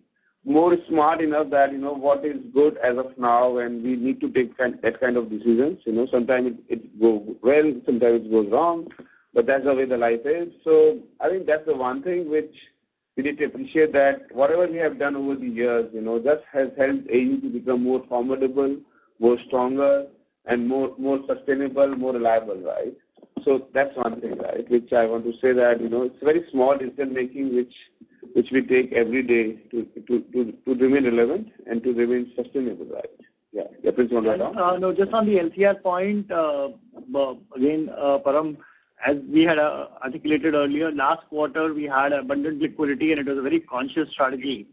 more smart enough that, what is good as of now, and we need to take that kind of decisions. Sometimes it goes well, sometimes it goes wrong, but that's the way the life is. So I think that's the one thing which we need to appreciate, that whatever we have done over the years, that has helped AU to become more formidable, more stronger, and more sustainable, more reliable, right? So that's one thing, right, which I want to say that, it's very small decision making which we take every day to remain relevant and to remain sustainable, right? Yeah, Prince, want to add on? No, just on the LCR point, again, Param, as we had articulated earlier, last quarter we had abundant liquidity, and it was a very conscious strategy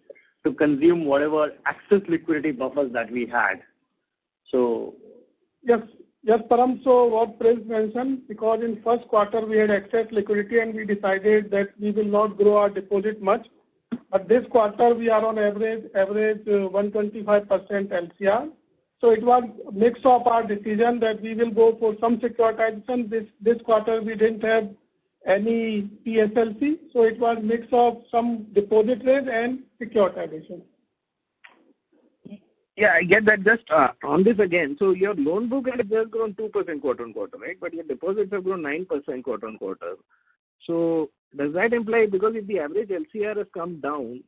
to consume whatever excess liquidity buffers that we had. So Yes, Param. So what Prince mentioned, because in first quarter we had excess liquidity and we decided that we will not grow our deposit much. But this quarter we are on average 125% LCR. So it was a mix of our decision that we will go for some securitization. This quarter we didn't have any PSLC, so it was mix of some deposit rate and securitization. Yeah, I get that. Just on this again, so your loan book has just grown 2% quarter-on-quarter, right? But your deposits have grown 9% quarter-on-quarter. So does that imply, because if the average LCR has come down,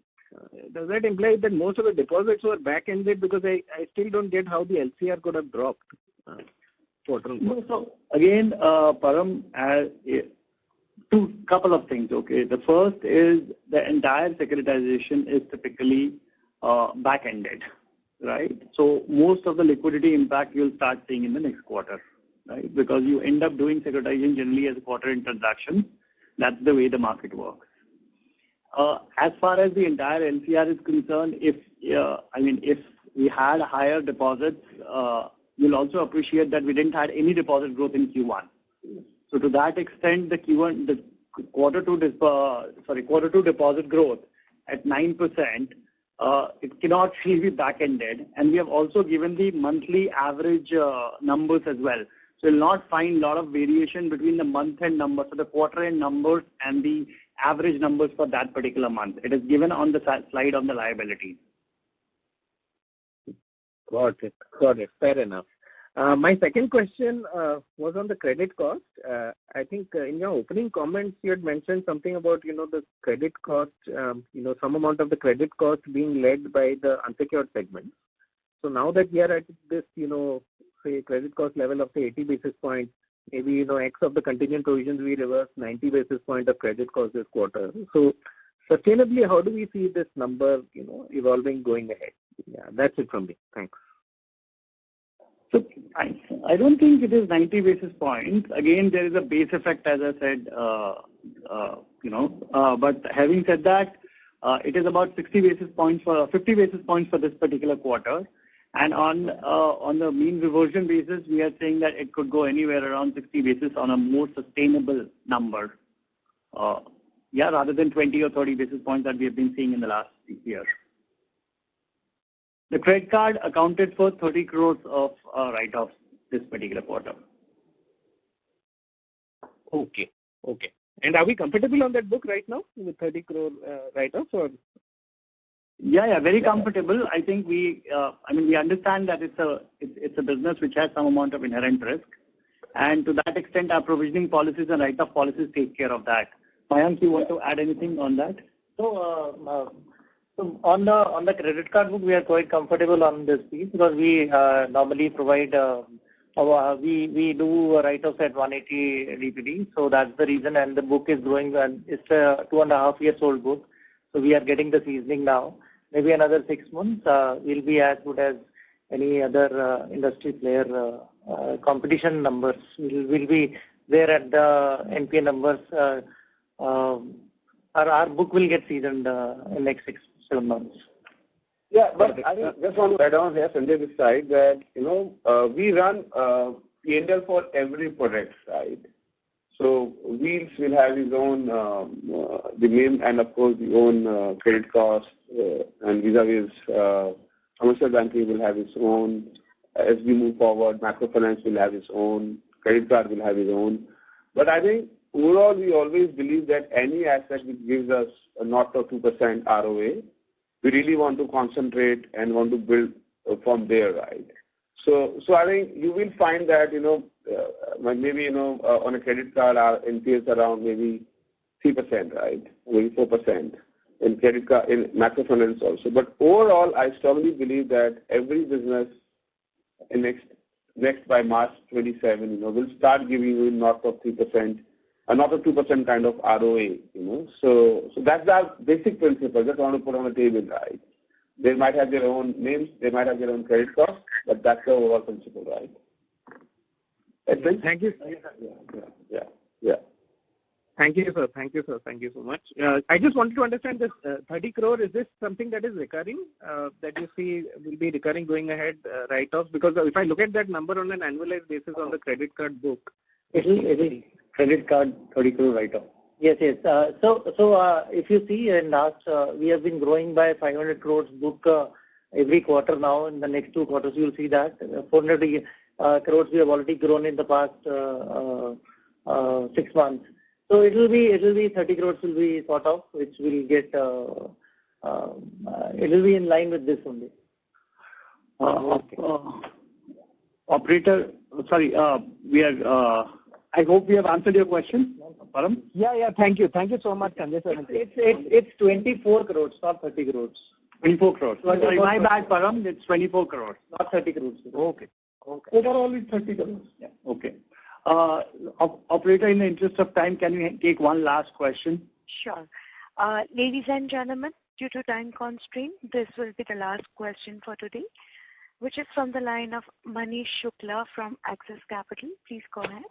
does that imply that most of the deposits were back-ended? Because I still don't get how the LCR could have dropped quarter-on-quarter. So again, Param, couple of things, okay? The first is the entire securitization is typically back-ended, right? So most of the liquidity impact you'll start seeing in the next quarter, right? Because you end up doing securitization generally as a quarter-end transaction. That's the way the market works. As far as the entire LCR is concerned, if we had higher deposits, you'll also appreciate that we didn't have any deposit growth in Q1. So to that extent, the quarter two deposit growth at 9%, it cannot really be back-ended. And we have also given the monthly average numbers as well. So you'll not find a lot of variation between the month-end numbers, so the quarter-end numbers and the average numbers for that particular month. It is given on the slide on the liability. Got it. Fair enough. My second question was on the credit cost. I think in your opening comments, you had mentioned something about, the credit cost, some amount of the credit cost being led by the unsecured segment. So now that we are at this, say, credit cost level of, say, 80 basis points, maybe, X of the contingent provisions, we reverse 90 basis points of credit cost this quarter. So sustainably, how do we see this number, evolving going ahead? Yeah, that's it from me. Thanks. So I don't think it is 90 basis points. Again, there is a base effect, as I said, but having said that, it is about 50 basis points for this particular quarter. And on the mean reversion basis, we are saying that it could go anywhere around 60 basis on a more sustainable number. Rather than 20 or 30 basis points that we have been seeing in the last year. The credit card accounted for 30 crores of write-offs this particular quarter. Okay. And are we comfortable on that book right now with 30 crore write-off or? Yeah, very comfortable. I think we understand that it's a business which has some amount of inherent risk, and to that extent, our provisioning policies and write-off policies take care of that. Mayank, you want to add anything on that? So on the credit card book, we are quite comfortable on this piece because we normally provide we do write-offs at 180 DPD, so that's the reason, and the book is growing, and it's a 2.5 years old book, so we are getting the seasoning now. Maybe another 6 months, we'll be as good as any other industry player. Competition numbers will be there at the NPA numbers. Our book will get seasoned in next 6-7 months. Yeah, but I think just want to add on here, Sanjay, this side that we run P&L for every product, right? So Wheels will have his own the name and of course the own credit cost and vis-a-vis commercial banking will have its own. As we move forward, microfinance will have its own, credit card will have its own. But I think overall we always believe that any asset which gives us a not or 2% ROA, we really want to concentrate and want to build from there, right? So I think you will find that maybe on a credit card our NPAs around maybe 3%, right? Maybe 4% in credit card in microfinance also. But overall, I strongly believe that every business in next by March 27, will start giving you not of 3%, not of 2% kind of ROA. So that's the basic principle. Just want to put on the table, right? They might have their own names, they might have their own credit cost, but that's the overall principle, right? Thank you. Yeah. Thank you, sir. Thank you so much. I just wanted to understand this 30 crore, is this something that is recurring, that you see will be recurring going ahead, write-offs? Because if I look at that number on an annualized basis on the credit card book. It'll credit card 30 crore write-off. Yes. So if you see in last, we have been growing by 500 crores book every quarter now. In the next 2 quarters, you will see that 400 crores we have already grown in the past 6 months. So it will be 30 crores will be sort of, which will get, it will be in line with this only. Operator, sorry, we are. I hope we have answered your question, Param. Yeah. Thank you so much, Sanjay sir. It's 24 crores, not 30 crores. 24 crores. Sorry, my bad, Param. It's 24 crores. Not 30 crores. Okay. Overall, it's 30 crores. Yeah. Okay. Operator, in the interest of time, can we take one last question? Sure. Ladies and gentlemen, due to time constraint, this will be the last question for today, which is from the line of Manish Shukla from Axis Capital. Please go ahead.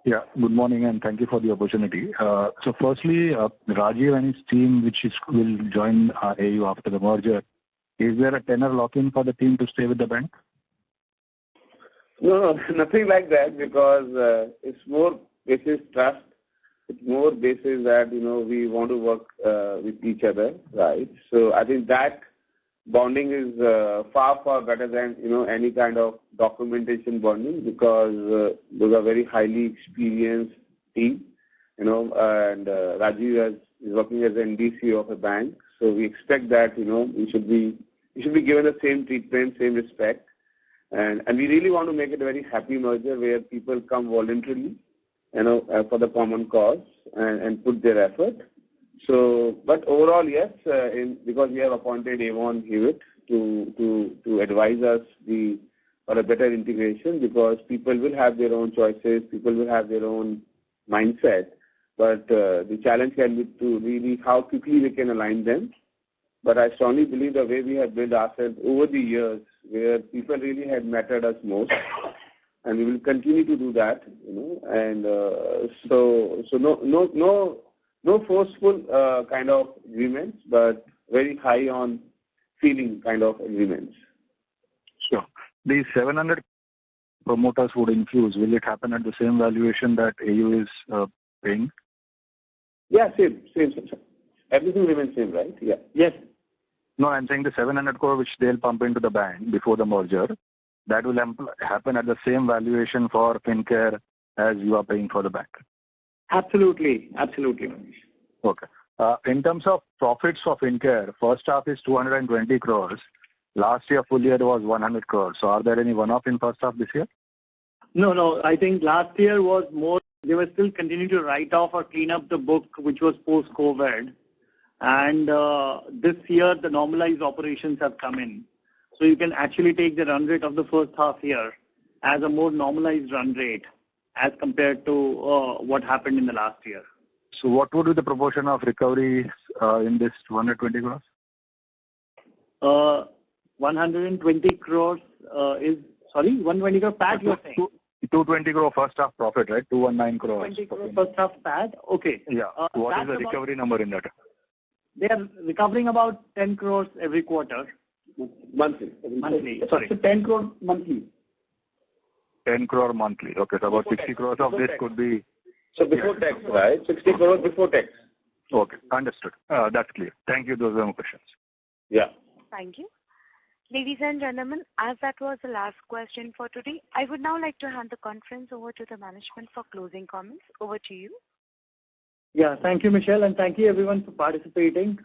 Yeah, good morning and thank you for the opportunity. So firstly, Rajiv and his team, will join AU after the merger, is there a tenor lock-in for the team to stay with the bank? No, nothing like that because it's more basis trust. It's more basis that, we want to work with each other, right? So I think that bonding is far better than, any kind of documentation bonding because those are very highly experienced team, and Rajiv is working as an NDC of a bank. So we expect that, we should be given the same treatment, same respect. And we really want to make it a very happy merger where people come voluntarily, for the common cause and put their effort. So, but overall, yes, because we have appointed Avon Hewitt to advise us for a better integration because people will have their own choices, people will have their own mindset, but the challenge can be to really how quickly we can align them. But I strongly believe the way we have built ourselves over the years, where people really had mattered us most, and we will continue to do that, and so no forceful kind of agreements, but very high on feeling kind of agreements. Sure. These 700 promoters would infuse. Will it happen at the same valuation that AU is paying? Yeah, same. Everything remains same, right? Yeah. Yes. No, I'm saying the 700 crore which they'll pump into the bank before the merger, that will happen at the same valuation for FinCare as you are paying for the bank. Absolutely. Absolutely, Manish. Okay. In terms of profits of Fincare, first half is 220 crores. Last year, full year was 100 crores. So are there any one-off in first half this year? No. I think last year was more, they were still continuing to write off or clean up the book, which was post-COVID. And this year, the normalized operations have come in. So you can actually take the run rate of the first half year as a more normalized run rate as compared to what happened in the last year. So what would be the proportion of recoveries in this 220 crores? 120 crores is, sorry, 120 crore PAT you're saying? 220 crore first half profit, right? 219 crores. 220 crore first half PAT? Okay. Yeah. What is the recovery number in that? They are recovering about 10 crores every quarter. Monthly. Sorry. So 10 crore monthly. 10 crore monthly. Okay. So about 60 crores of this could be. So before tax, right? 60 crores before tax. Okay. Understood. That's clear. Thank you. Those are my questions. Yeah. Thank you. Ladies and gentlemen, as that was the last question for today, I would now like to hand the conference over to the management for closing comments. Over to you. Yeah, thank you, Michelle, and thank you everyone for participating.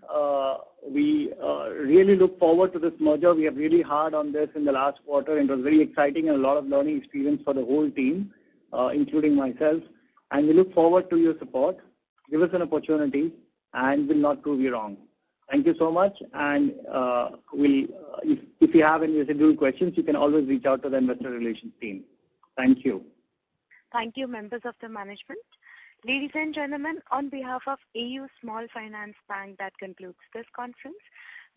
We really look forward to this merger. We have really hard on this in the last quarter, and it was very exciting and a lot of learning experience for the whole team, including myself. And we look forward to your support. Give us an opportunity, and we'll not prove you wrong. Thank you so much, and if you have any residual questions, you can always reach out to the investor relations team. Thank you. Thank you, members of the management. Ladies and gentlemen, on behalf of AU Small Finance Bank, that concludes this conference.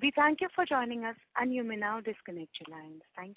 We thank you for joining us, and you may now disconnect your lines. Thank you.